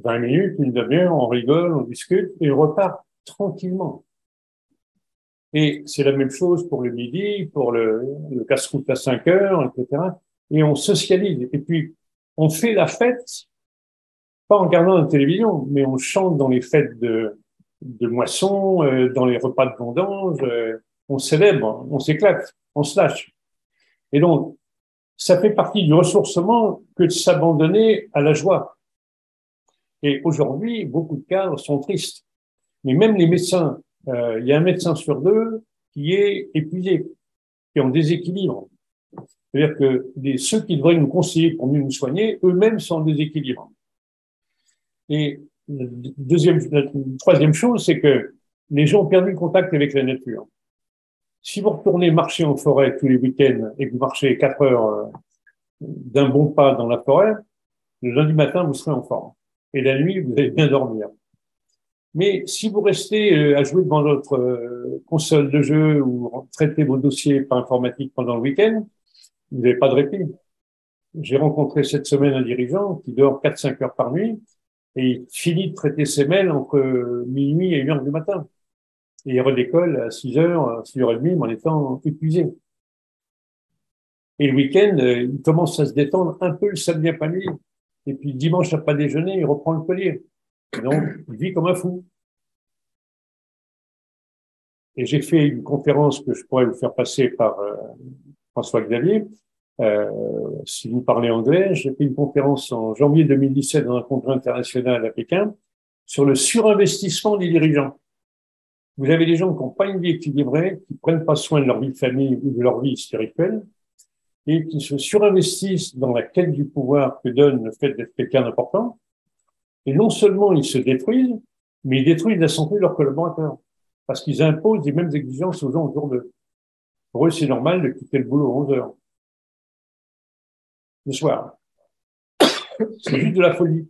20 minutes, une demi-heure, on rigole, on discute, et on repart tranquillement. Et c'est la même chose pour le midi, pour le casse-croûte à 5 heures, etc. Et on socialise. Et puis, on fait la fête, pas en regardant la télévision, mais on chante dans les fêtes de moisson, dans les repas de vendange, on célèbre, on s'éclate, on se lâche. Et donc, ça fait partie du ressourcement que de s'abandonner à la joie. Et aujourd'hui, beaucoup de cadres sont tristes. Mais même les médecins, il y a un médecin sur 2 qui est épuisé, qui est en déséquilibre. C'est-à-dire que ceux qui devraient nous conseiller pour mieux nous soigner, eux-mêmes sont en déséquilibre. Et la troisième chose, c'est que Les gens ont perdu le contact avec la nature. Si vous retournez marcher en forêt tous les week-ends et que vous marchez 4 heures d'un bon pas dans la forêt, le lundi matin, vous serez en forme. Et la nuit, vous allez bien dormir. Mais si vous restez à jouer devant votre console de jeu ou traiter vos dossiers par informatique pendant le week-end, vous n'avez pas de répit. J'ai rencontré cette semaine un dirigeant qui dort 4-5 heures par nuit et il finit de traiter ses mails entre minuit et 1 heure du matin. Et il redécolle à 6 heures, 6h30 en étant épuisé. Et le week-end, il commence à se détendre un peu le samedi après-midi. Et puis dimanche après déjeuner, il reprend le collier. Et donc, il vit comme un fou. Et j'ai fait une conférence que je pourrais vous faire passer par François Xavier. Si vous parlez anglais, j'ai fait une conférence en janvier 2017 dans un congrès international à Pékin sur le surinvestissement des dirigeants. Vous avez des gens qui n'ont pas une vie équilibrée, qui ne prennent pas soin de leur vie de famille ou de leur vie spirituelle, et qui se surinvestissent dans la quête du pouvoir que donne le fait d'être quelqu'un d'important. Et non seulement ils se détruisent, mais ils détruisent la santé de leurs collaborateurs, parce qu'ils imposent les mêmes exigences aux gens autour d'eux. Pour eux, c'est normal de quitter le boulot à 11 heures le soir. C'est juste de la folie.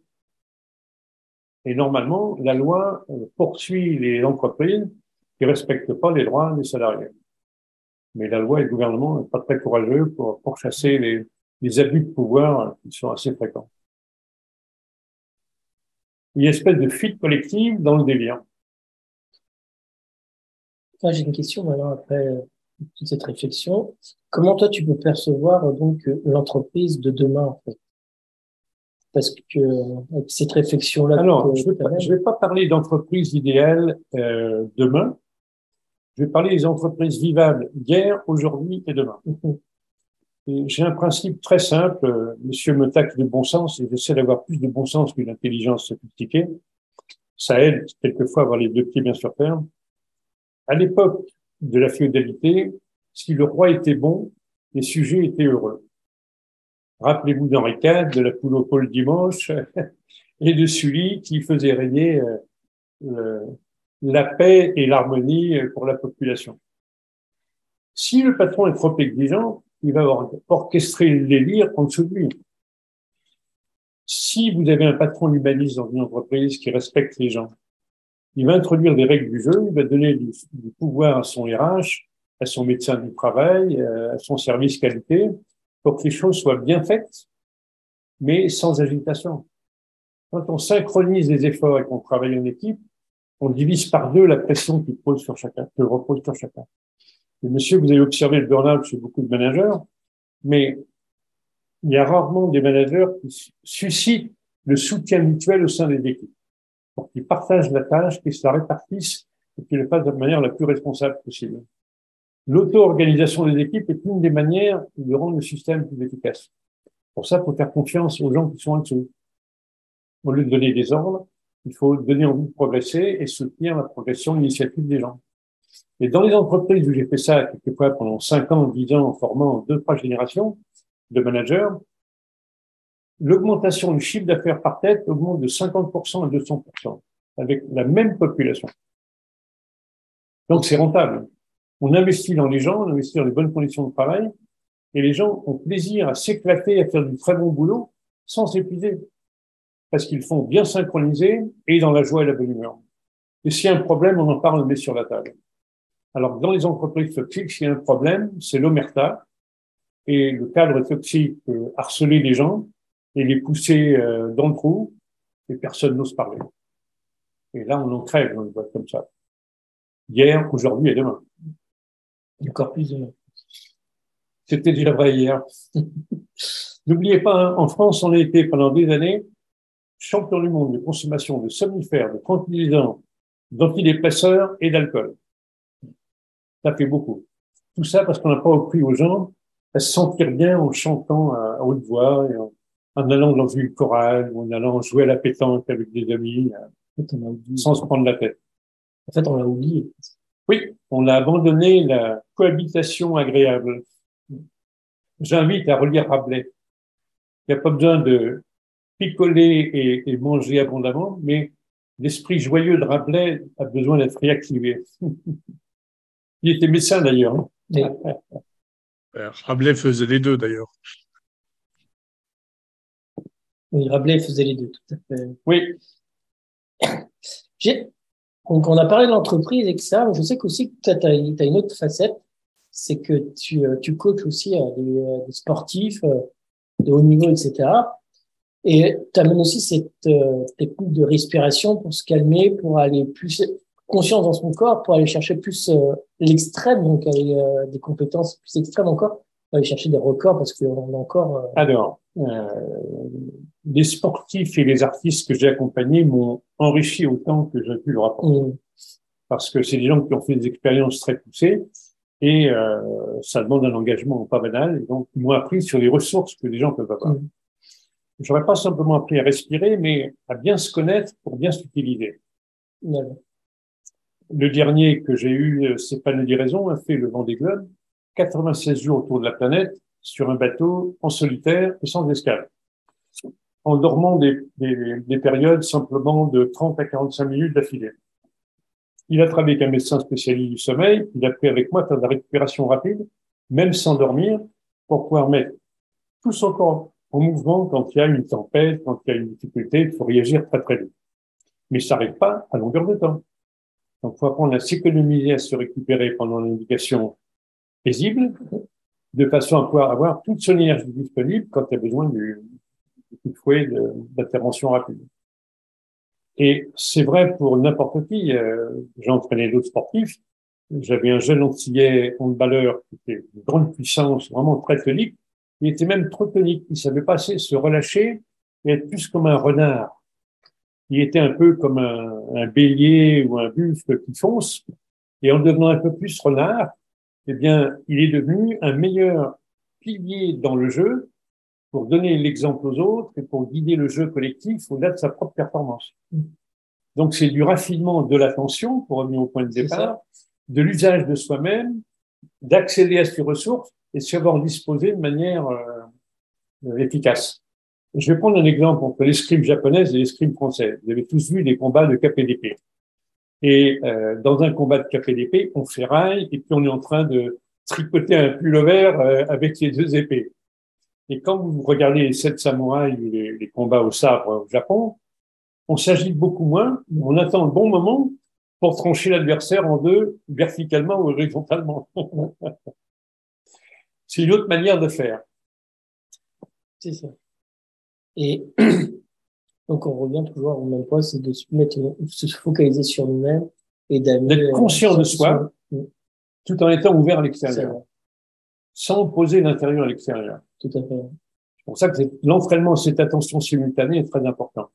Et normalement, la loi poursuit les entreprises qui ne respectent pas les droits des salariés. Mais la loi et le gouvernement n'est pas très courageux pour pourchasser les abus de pouvoir qui sont assez fréquents. Il y a une espèce de fuite collective dans le délire. J'ai une question maintenant après toute cette réflexion. Comment toi tu peux percevoir donc l'entreprise de demain en fait? Parce que avec cette réflexion-là. Alors, je vais pas parler d'entreprise idéale demain. Je vais parler des entreprises vivables hier, aujourd'hui et demain. Et j'ai un principe très simple. Monsieur me taxe de bon sens et j'essaie d'avoir plus de bon sens qu'une intelligence sophistiquée. Ça aide quelquefois à avoir les deux pieds bien sur terre. À l'époque de la féodalité, si le roi était bon, les sujets étaient heureux. Rappelez-vous d'Henri IV, de la poule au pot le dimanche, et de Sully qui faisait régner la paix et l'harmonie pour la population. Si le patron est trop exigeant, il va orchestrer le délire en dessous de lui. Si vous avez un patron humaniste dans une entreprise qui respecte les gens, il va introduire des règles du jeu, il va donner du pouvoir à son RH, à son médecin du travail, à son service qualité, pour que les choses soient bien faites, mais sans agitation. Quand on synchronise les efforts et qu'on travaille en équipe, on divise par deux la pression qui repose sur chacun. Et monsieur, vous avez observé le burn-out chez beaucoup de managers, mais il y a rarement des managers qui suscitent le soutien mutuel au sein des équipes, pour qu'ils partagent la tâche, qu'ils se la répartissent et qu'ils le fassent de la manière la plus responsable possible. L'auto-organisation des équipes est une des manières de rendre le système plus efficace. Pour ça, il faut faire confiance aux gens qui sont en dessous. Au lieu de donner des ordres, il faut donner envie de progresser et soutenir la progression de l'initiative des gens. Et dans les entreprises où j'ai fait ça quelquefois pendant 5 ans, 10 ans, en formant 2-3 générations de managers, l'augmentation du chiffre d'affaires par tête augmente de 50% à 200% avec la même population. Donc c'est rentable. On investit dans les gens, on investit dans les bonnes conditions de travail et les gens ont plaisir à s'éclater, à faire du très bon boulot sans s'épuiser parce qu'ils font bien synchroniser et dans la joie et la bonne humeur. Et s'il y a un problème, on en parle, on le met sur la table. Alors, dans les entreprises toxiques, s'il y a un problème, c'est l'omerta et le cadre toxique peut harceler les gens et les pousser dans le trou et personne n'ose parler. Et là, on en crève dans une boîte comme ça. Hier, aujourd'hui et demain. Encore plus demain. C'était déjà vrai hier. N'oubliez pas, hein, en France, on a été pendant des années champion du monde de consommation de somnifères, de tranquillisants, d'antidépresseurs et d'alcool. Ça fait beaucoup. Tout ça parce qu'on n'a pas appris aux gens à se sentir bien en chantant à haute voix, et en allant dans une chorale, ou en allant jouer à la pétanque avec des amis, sans se prendre la tête. En fait, on l'a oublié. Oui, on a abandonné la cohabitation agréable. J'invite à relire Rabelais. Il n'y a pas besoin de picoler et manger abondamment, mais l'esprit joyeux de Rabelais a besoin d'être réactivé. Il était médecin d'ailleurs. Mais, Rabelais faisait les deux d'ailleurs. oui, Rabelais faisait les deux, tout à fait. Oui, Donc, on a parlé de l'entreprise et que ça, mais je sais qu'aussi que tu as une autre facette, c'est que tu coaches aussi des sportifs de haut niveau, etc. Et tu amènes aussi cette technique de respiration pour se calmer, pour aller plus conscience dans son corps, pour aller chercher plus l'extrême, donc aller des compétences plus extrêmes encore, pour aller chercher des records parce qu'on a encore... alors, les sportifs et les artistes que j'ai accompagnés m'ont enrichi autant que j'ai pu leur apporter. Parce que c'est des gens qui ont fait des expériences très poussées et ça demande un engagement pas banal. Et donc, ils m'ont appris sur les ressources que les gens peuvent avoir. J'aurais pas simplement appris à respirer, mais à bien se connaître pour bien s'utiliser. Le dernier que j'ai eu, c'est pas une livraison, a fait le Vendée Globe, 96 jours autour de la planète, sur un bateau, en solitaire et sans escale. En dormant des périodes simplement de 30 à 45 minutes d'affilée. Il a travaillé avec un médecin spécialiste du sommeil, il a pris avec moi faire de la récupération rapide, même sans dormir, pour pouvoir mettre tout son corps en mouvement quand il y a une tempête, quand il y a une difficulté, il faut réagir très très vite. Mais ça n'arrive pas à longueur de temps. Donc, il faut apprendre à s'économiser, à se récupérer pendant l'indication paisible, de façon à pouvoir avoir toute son énergie disponible quand il y a besoin du coup de fouet d'intervention rapide. Et c'est vrai pour n'importe qui. J'ai entraîné d'autres sportifs. J'avais un jeune Antillais handballeur qui était de grande puissance, vraiment très tonique. Il était même trop tonique. Il savait pas assez se relâcher et être plus comme un renard. Il était un peu comme un bélier ou un buffle qui fonce. Et en devenant un peu plus renard, eh bien, il est devenu un meilleur pilier dans le jeu pour donner l'exemple aux autres et pour guider le jeu collectif au-delà de sa propre performance. Donc, c'est du raffinement de l'attention, pour revenir au point de départ, de l'usage de soi-même, d'accéder à ses ressources et de savoir disposer de manière efficace. Je vais prendre un exemple entre l'escrime japonaise et l'escrime française. Vous avez tous vu des combats de KPDP. Et dans un combat de KPDP, on ferraille et puis on est en train de tricoter un pullover avec les deux épées. Et quand vous regardez les 7 samouraïs, les combats au sabre au Japon, on s'agite beaucoup moins, on attend le bon moment pour trancher l'adversaire en deux, verticalement ou horizontalement. C'est une autre manière de faire. C'est ça. Et donc, on revient toujours au même point, c'est de se focaliser sur nous-mêmes et d'être conscient de soi, tout en étant ouvert à l'extérieur, sans opposer l'intérieur à l'extérieur. Tout à fait. C'est pour ça que l'entraînement, cette attention simultanée est très important.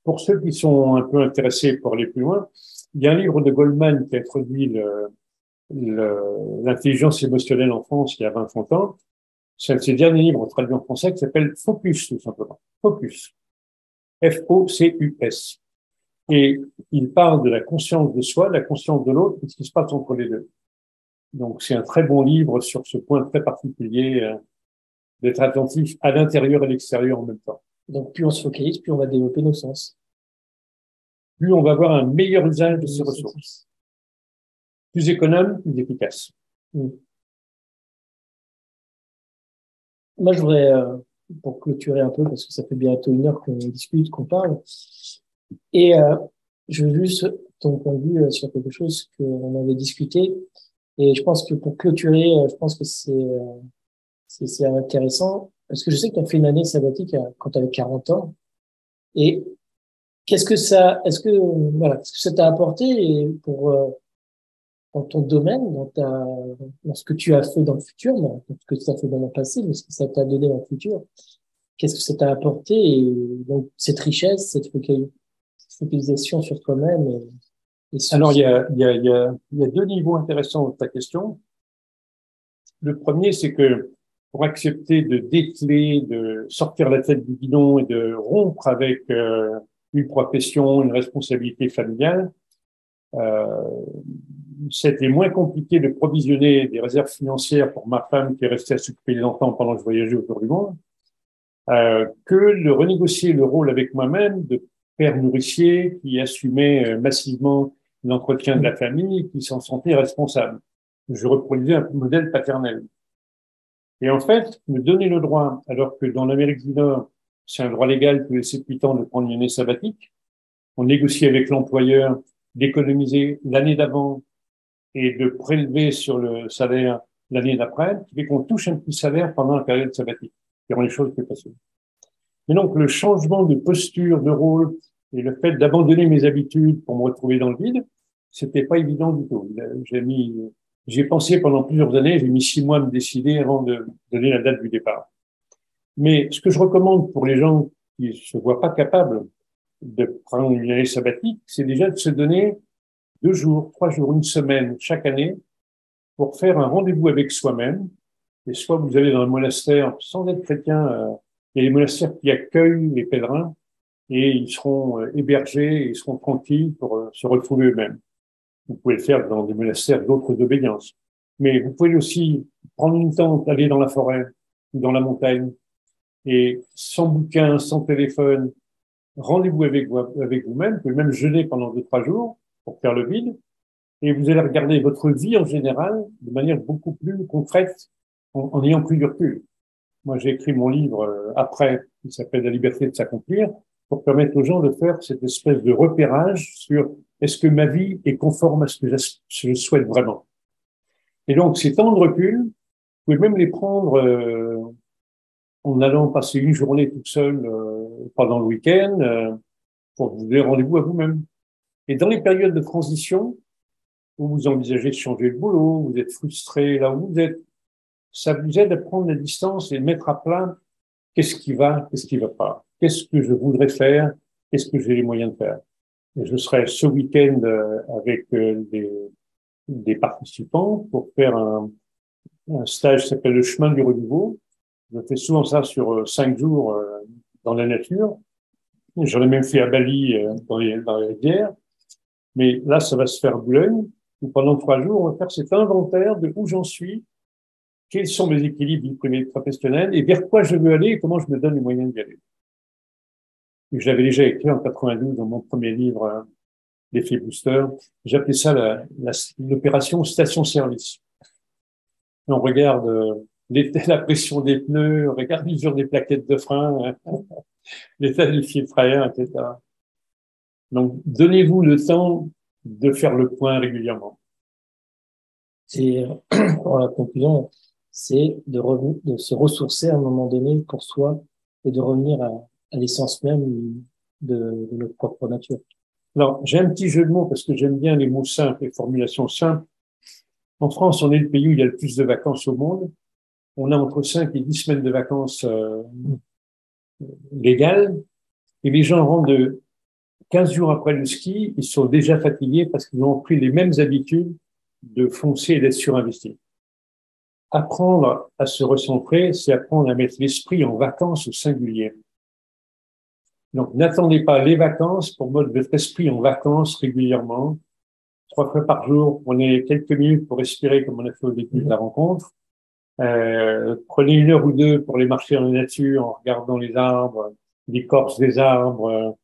Pour ceux qui sont un peu intéressés pour aller plus loin, il y a un livre de Goldman qui a introduit l'intelligence émotionnelle en France il y a 20-30 ans. C'est un de ses derniers livres traduits en français qui s'appelle Focus, tout simplement. Focus. F-O-C-U-S. Et il parle de la conscience de soi, de la conscience de l'autre, et ce qui se passe entre les deux. Donc, c'est un très bon livre sur ce point très particulier d'être attentif à l'intérieur et à l'extérieur en même temps. Donc, plus on se focalise, plus on va développer nos sens. Plus on va avoir un meilleur usage de ses ressources. Plus économe, plus efficace. Moi, je voudrais, pour clôturer un peu, parce que ça fait bientôt 1 heure qu'on discute, qu'on parle, et je veux juste ton point de vue sur quelque chose qu'on avait discuté, et je pense que pour clôturer, je pense que c'est intéressant, parce que je sais que tu as fait une année sabbatique quand tu avais 40 ans, et est-ce que ça t'a apporté et dans ton domaine, dans ce que tu as fait dans le futur, dans ce que tu as fait dans le passé, mais ce que ça t'a donné dans le futur, qu'est-ce que ça t'a apporté et donc cette richesse, cette focalisation sur toi-même Alors, il y a 2 niveaux intéressants de ta question. Le premier, c'est que pour accepter de déceler, de sortir la tête du guidon et de rompre avec une profession, une responsabilité familiale, c'était moins compliqué de provisionner des réserves financières pour ma femme qui est restée à s'occuper des enfants pendant que je voyageais autour du monde, que de renégocier le rôle avec moi-même, de père nourricier qui assumait massivement l'entretien de la famille et qui s'en sentait responsable. Je reproduisais un modèle paternel. Et en fait, me donner le droit, alors que dans l'Amérique du Nord, c'est un droit légal tous les 7-8 ans de prendre une année sabbatique, on négocie avec l'employeur d'économiser l'année d'avant et de prélever sur le salaire l'année d'après, qui fait qu'on touche un petit salaire pendant la période sabbatique, qui rend les choses plus faciles. Mais donc, le changement de posture, de rôle, et le fait d'abandonner mes habitudes pour me retrouver dans le vide, c'était pas évident du tout. J'ai pensé pendant plusieurs années, j'ai mis 6 mois à me décider avant de donner la date du départ. Mais ce que je recommande pour les gens qui se voient pas capables de prendre une année sabbatique, c'est déjà de se donner 2 jours, 3 jours, une semaine chaque année pour faire un rendez-vous avec soi-même. Et soit vous allez dans un monastère sans être chrétien, il y a des monastères qui accueillent les pèlerins et ils seront hébergés et ils seront tranquilles pour se retrouver eux-mêmes. Vous pouvez le faire dans des monastères d'autres obédiences. Mais vous pouvez aussi prendre une tente, aller dans la forêt ou dans la montagne et sans bouquin, sans téléphone, rendez-vous avec vous-même. Vous pouvez même jeûner pendant 2-3 jours pour faire le vide. Et vous allez regarder votre vie en général de manière beaucoup plus concrète en ayant plus de recul. Moi, j'ai écrit mon livre après, qui s'appelle La liberté de s'accomplir, pour permettre aux gens de faire cette espèce de repérage sur est-ce que ma vie est conforme à ce que je souhaite vraiment. Et donc, ces temps de recul, vous pouvez même les prendre en allant passer une journée toute seule pendant le week-end pour vous donner rendez-vous à vous-même. Et dans les périodes de transition, où vous envisagez de changer de boulot, vous êtes frustré là où vous êtes, ça vous aide à prendre la distance et mettre à plat qu'est-ce qui va pas, qu'est-ce que je voudrais faire, qu'est-ce que j'ai les moyens de faire. Et je serai ce week-end avec des participants pour faire un stage qui s'appelle le chemin du renouveau. Je fais souvent ça sur 5 jours dans la nature. J'en ai même fait à Bali dans les rivières. Mais là, ça va se faire à Boulogne, où pendant 3 jours, on va faire cet inventaire de où j'en suis, quels sont mes équilibres vie privée et professionnelle, et vers quoi je veux aller et comment je me donne les moyens d'y aller. Et je l'avais déjà écrit en 92 dans mon premier livre, l'effet booster. J'appelais ça l'opération station-service. On regarde la pression des pneus, on regarde l'usure des plaquettes de frein, l'état du filtre à air, etc. Donc, donnez-vous le temps de faire le point régulièrement. Et pour la conclusion, c'est de se ressourcer à un moment donné pour soi et de revenir à l'essence même de notre propre nature. Alors, j'ai un petit jeu de mots parce que j'aime bien les mots simples, les formulations simples. En France, on est le pays où il y a le plus de vacances au monde. On a entre 5 et 10 semaines de vacances légales. Et les gens rentrent de 15 jours après le ski, ils sont déjà fatigués parce qu'ils ont pris les mêmes habitudes de foncer et d'être surinvestis. Apprendre à se recentrer, c'est apprendre à mettre l'esprit en vacances au singulier. Donc, n'attendez pas les vacances pour mettre votre esprit en vacances régulièrement. 3 fois par jour, prenez quelques minutes pour respirer comme on a fait au début de la rencontre. Prenez 1 heure ou 2 pour aller marcher dans la nature en regardant les arbres, l'écorce des arbres,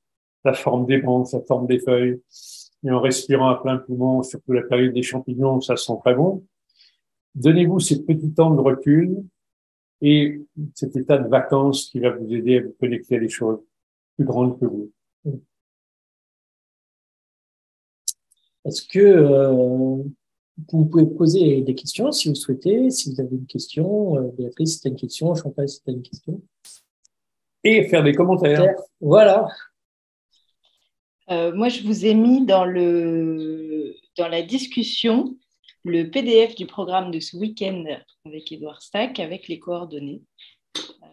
la forme des branches, la forme des feuilles, et en respirant à plein poumon, surtout la période des champignons, ça sent très bon. Donnez-vous ces petits temps de recul et cet état de vacances qui va vous aider à vous connecter à des choses plus grandes que vous. Est-ce que vous pouvez poser des questions si vous souhaitez, si vous avez une question, Béatrice, si tu as une question, Chantal, si tu as une question. Et faire des commentaires. Voilà. Moi, je vous ai mis dans la discussion le PDF du programme de ce week-end avec Édouard Stack, avec les coordonnées,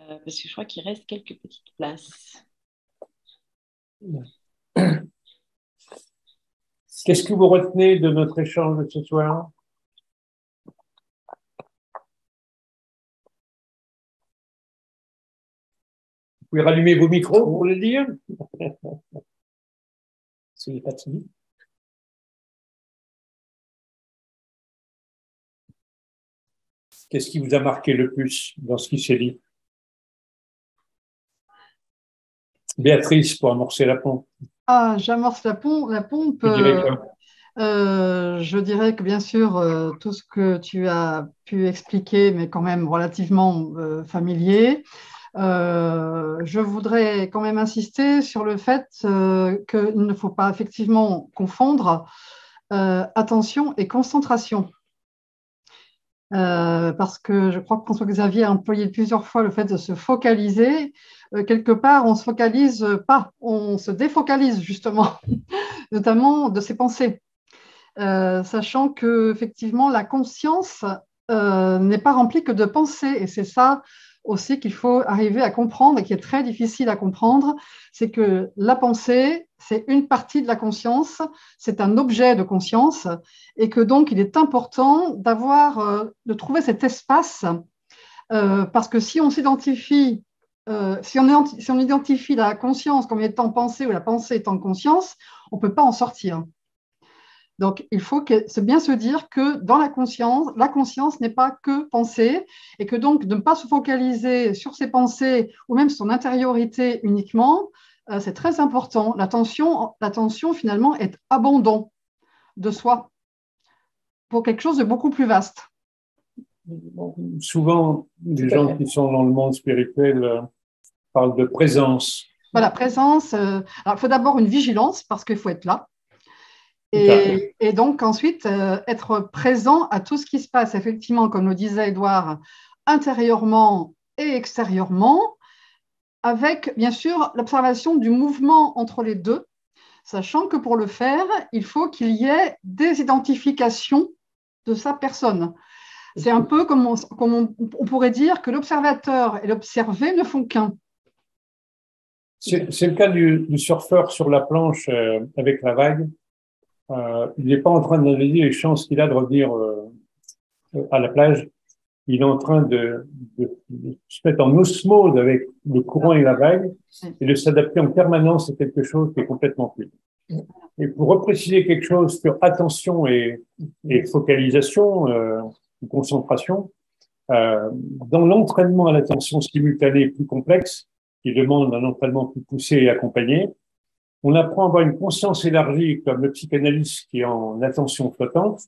parce que je crois qu'il reste quelques petites places. Qu'est-ce que vous retenez de notre échange de ce soir? Vous pouvez rallumer vos micros pour le dire. Soyez pas timide. Qu'est-ce qui vous a marqué le plus dans ce qui s'est dit? Béatrice, pour amorcer la pompe. Ah, j'amorce la pompe. Tu dirais quoi? Je dirais que bien sûr, tout ce que tu as pu expliquer, mais quand même relativement familier. Je voudrais quand même insister sur le fait qu'il ne faut pas effectivement confondre attention et concentration. Parce que je crois que François Xavier a employé plusieurs fois le fait de se focaliser. Quelque part, on ne se focalise pas, on se défocalise justement, notamment de ses pensées. Sachant que effectivement la conscience n'est pas remplie que de pensées, et c'est ça aussi qu'il faut arriver à comprendre et qui est très difficile à comprendre, c'est que la pensée, c'est une partie de la conscience, c'est un objet de conscience, et que donc il est important de trouver cet espace, parce que si on s'identifie si on identifie la conscience comme étant pensée ou la pensée étant conscience, on ne peut pas en sortir. Donc, il faut bien se dire que dans la conscience n'est pas que penser et que donc de ne pas se focaliser sur ses pensées ou même son intériorité uniquement, c'est très important. L'attention, finalement, est abondant de soi pour quelque chose de beaucoup plus vaste. Souvent, les gens qui sont dans le monde spirituel parlent de présence. Voilà, présence. Alors, il faut d'abord une vigilance parce qu'il faut être là. Et donc ensuite, être présent à tout ce qui se passe, effectivement, comme le disait Édouard, intérieurement et extérieurement, avec bien sûr l'observation du mouvement entre les deux, sachant que pour le faire, il faut qu'il y ait des identifications de sa personne. C'est un peu comme on pourrait dire que l'observateur et l'observé ne font qu'un. C'est le cas du surfeur sur la planche avec la vague. Il n'est pas en train d'analyser les chances qu'il a de revenir à la plage. Il est en train de se mettre en osmose avec le courant et la vague et de s'adapter en permanence à quelque chose qui est complètement fluide. Et pour repréciser quelque chose sur attention et focalisation, ou concentration, dans l'entraînement à l'attention simultanée plus complexe, qui demande un entraînement plus poussé et accompagné, on apprend à avoir une conscience élargie comme le psychanalyste qui est en attention flottante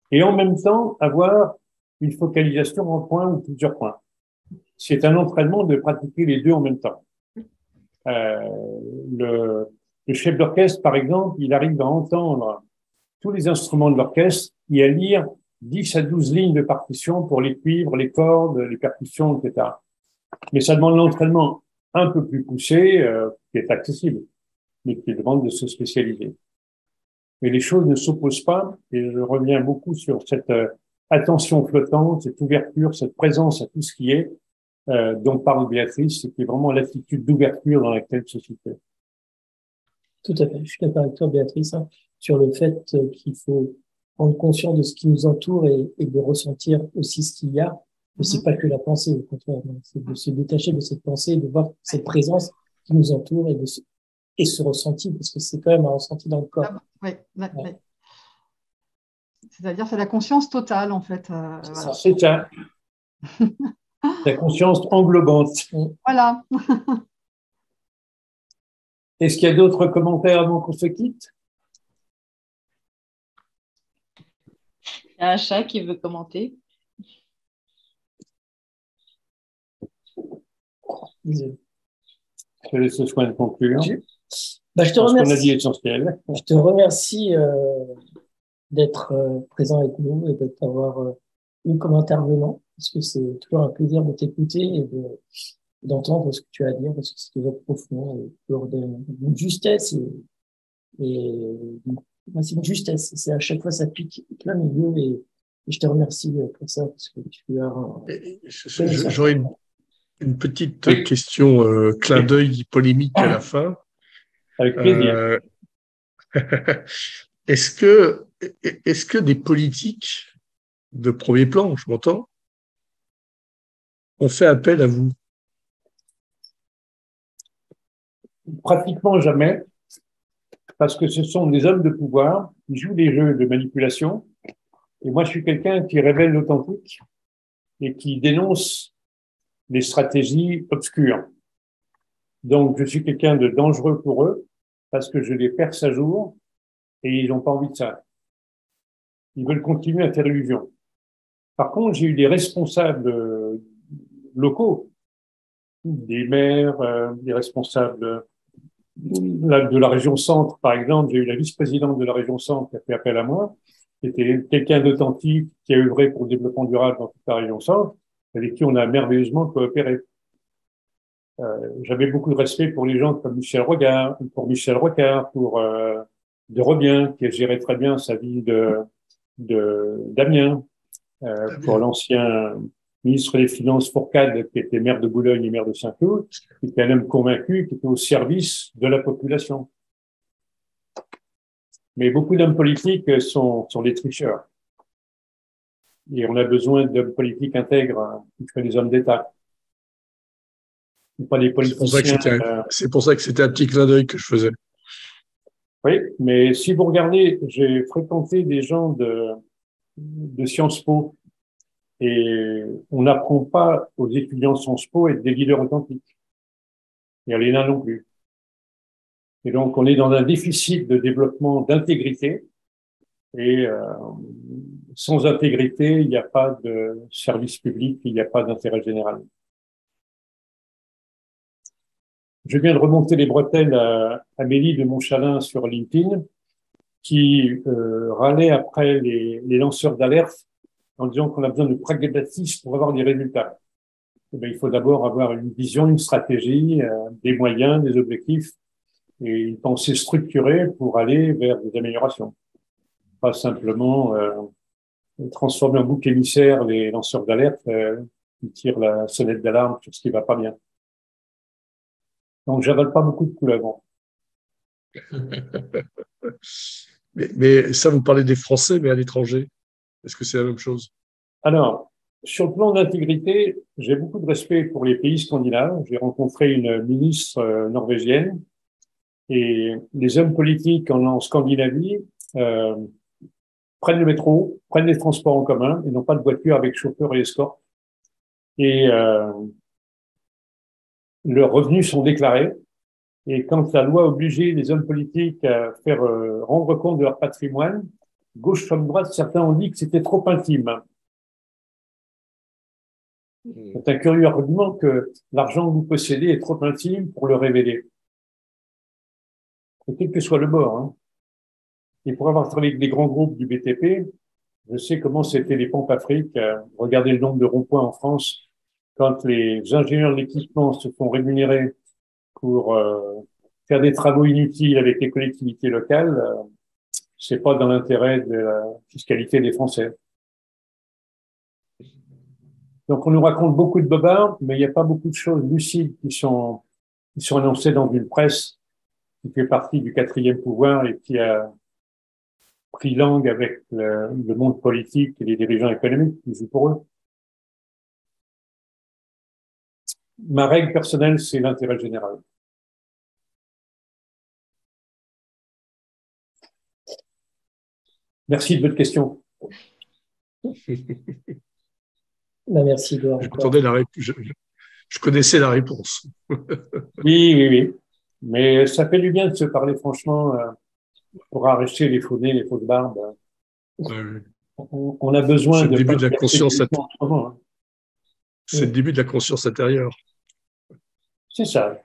et en même temps avoir une focalisation en points ou plusieurs points. C'est un entraînement de pratiquer les deux en même temps. Le chef d'orchestre, par exemple, il arrive à entendre tous les instruments de l'orchestre et à lire 10 à 12 lignes de partition pour les cuivres, les cordes, les percussions, etc. Mais ça demande l'entraînement un peu plus poussé, qui est accessible, mais qui demande de se spécialiser. Mais les choses ne s'opposent pas, et je reviens beaucoup sur cette attention flottante, cette ouverture, cette présence à tout ce qui est, dont parle Béatrice, qui est vraiment l'attitude d'ouverture dans laquelle se situe. Tout à fait, je suis d'accord avec toi, Béatrice, hein, sur le fait qu'il faut prendre conscience de ce qui nous entoure et de ressentir aussi ce qu'il y a. Mais c'est pas que la pensée, au contraire, c'est de se détacher de cette pensée, de voir cette présence qui nous entoure et ce ressenti, parce que c'est quand même un ressenti dans le corps. Oui. C'est-à-dire, c'est la conscience totale, en fait. Voilà. C'est ça. La conscience englobante. Voilà. Est-ce qu'il y a d'autres commentaires avant qu'on se quitte? Il y a un chat qui veut commenter. Désolé. Je laisse ce soin de conclure. Je te remercie. On a dit essentiel. Je te remercie d'être présent avec nous et d'avoir eu comme intervenant, parce que c'est toujours un plaisir de t'écouter et d'entendre ce que tu as à dire, parce que c'est toujours profond et toujours d'une justesse c'est une justesse. C'est à chaque fois ça pique plein milieu et je te remercie pour ça parce que tu as J'aurais une petite question, clin d'œil polémique à la fin. Avec plaisir. Est-ce que des politiques de premier plan, je m'entends, ont fait appel à vous? Pratiquement jamais, parce que ce sont des hommes de pouvoir qui jouent des jeux de manipulation. Et moi, je suis quelqu'un qui révèle l'authentique et qui dénonce les stratégies obscures. Donc, je suis quelqu'un de dangereux pour eux parce que je les perce à jour et ils n'ont pas envie de ça. Ils veulent continuer à faire illusion. Par contre, j'ai eu des responsables locaux, des maires, des responsables de la région centre, par exemple. J'ai eu la vice-présidente de la région centre qui a fait appel à moi, qui était quelqu'un d'authentique, qui a œuvré pour le développement durable dans toute la région centre, avec qui on a merveilleusement coopéré. J'avais beaucoup de respect pour les gens comme Michel Rocard, pour de Robien, qui a géré très bien sa ville d'Amiens, pour l'ancien ministre des Finances Fourcade, qui était maire de Boulogne et maire de Saint-Cloud, qui était un homme convaincu, qui était au service de la population. Mais beaucoup d'hommes politiques sont des tricheurs. Et on a besoin d'hommes politiques intègres, qui font des hommes d'État. Pas des politiciens. C'est pour ça que c'était un petit clin d'œil que je faisais. Oui, mais si vous regardez, j'ai fréquenté des gens de Sciences Po et on n'apprend pas aux étudiants de Sciences Po à être des leaders authentiques. Et à l'ENA non plus. Et donc, on est dans un déficit de développement d'intégrité et sans intégrité, il n'y a pas de service public, il n'y a pas d'intérêt général. Je viens de remonter les bretelles à Amélie de Montchalin sur LinkedIn, qui râlait après les lanceurs d'alerte en disant qu'on a besoin de pragmatisme pour avoir des résultats. Eh bien, il faut d'abord avoir une vision, une stratégie, des moyens, des objectifs et une pensée structurée pour aller vers des améliorations. Pas simplement transformer en bouc émissaire les lanceurs d'alerte qui tirent la sonnette d'alarme sur ce qui va pas bien. Donc, j'avale pas beaucoup de couleuvres. Mais ça, vous parlez des Français, mais à l'étranger, est-ce que c'est la même chose? Alors, sur le plan d'intégrité, j'ai beaucoup de respect pour les pays scandinaves. J'ai rencontré une ministre norvégienne et les hommes politiques en Scandinavie prennent le métro, prennent les transports en commun et n'ont pas de voiture avec chauffeur et escorte. Et leurs revenus sont déclarés. Et quand la loi obligeait les hommes politiques à faire rendre compte de leur patrimoine, gauche comme droite, certains ont dit que c'était trop intime. C'est un curieux argument que l'argent que vous possédez est trop intime pour le révéler. Et quel que soit le bord. Hein. Et pour avoir travaillé avec des grands groupes du BTP, je sais comment c'était les pompes Afrique. Regardez le nombre de ronds-points en France. Quand les ingénieurs de l'équipement se font rémunérer pour faire des travaux inutiles avec les collectivités locales, c'est pas dans l'intérêt de la fiscalité des Français. Donc, on nous raconte beaucoup de bobards, mais il n'y a pas beaucoup de choses lucides qui sont annoncées dans une presse qui fait partie du quatrième pouvoir et qui a pris langue avec le monde politique et les dirigeants économiques qui jouent pour eux. Ma règle personnelle, c'est l'intérêt général. Merci de votre question. Ben, merci, Edouard. Je connaissais la réponse. Oui. Mais ça fait du bien de se parler franchement pour arracher les faux nez, les fausses barbes. On a besoin de... C'est le début de la conscience. Hein. C'est le début de la conscience intérieure. C'est ça.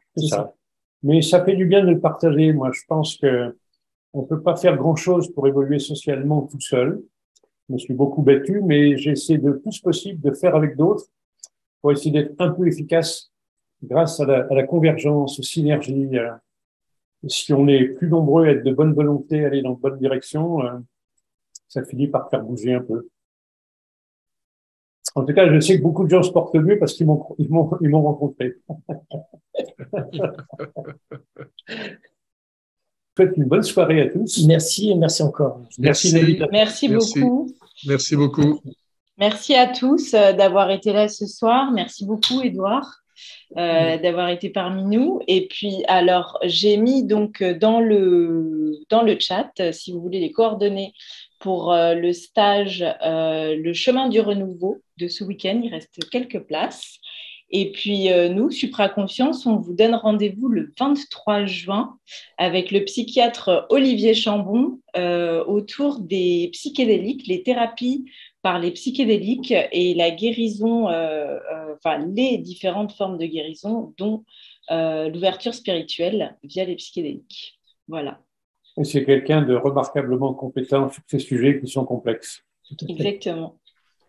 Mais ça fait du bien de le partager. Moi, je pense que on peut pas faire grand-chose pour évoluer socialement tout seul. Je me suis beaucoup battu, mais j'ai essayé de plus possible de faire avec d'autres pour essayer d'être un peu efficace grâce à la convergence, aux synergies. Si on est plus nombreux à être de bonne volonté, aller dans de bonne direction, ça finit par faire bouger un peu. En tout cas, je sais que beaucoup de gens se portent mieux parce qu'ils m'ont rencontré. Je vous souhaite une bonne soirée à tous. Merci et merci encore. Merci beaucoup. Merci beaucoup. Merci à tous d'avoir été là ce soir. Merci beaucoup, Edouard, d'avoir été parmi nous. Et puis, alors, j'ai mis donc dans le chat, si vous voulez, les coordonnées pour le stage Le chemin du renouveau de ce week-end. Il reste quelques places. Et puis, nous, Supraconscience, on vous donne rendez-vous le 23 juin avec le psychiatre Olivier Chambon autour des psychédéliques, les thérapies par les psychédéliques et la guérison, les différentes formes de guérison, dont l'ouverture spirituelle via les psychédéliques. Voilà. Et c'est quelqu'un de remarquablement compétent sur ces sujets qui sont complexes. Exactement.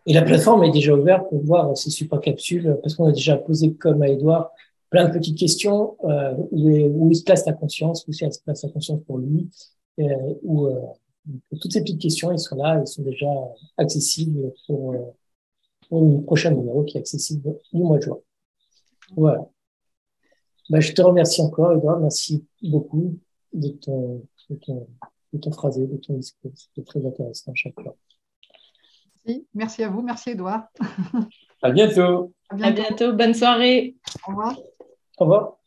Et la plateforme est déjà ouverte pour voir ces supracapsules, parce qu'on a déjà posé, comme à Edouard, plein de petites questions, où il se place la conscience, où il se place la conscience pour lui, toutes ces petites questions, elles sont là, elles sont déjà accessibles pour le prochain numéro qui est accessible du mois de juin. Voilà. Je te remercie encore, Edouard, merci beaucoup de ton phrasé, de ton discours. C'était très intéressant à chaque fois. Merci à vous, merci Edouard. À bientôt. À bientôt, bonne soirée. Au revoir. Au revoir.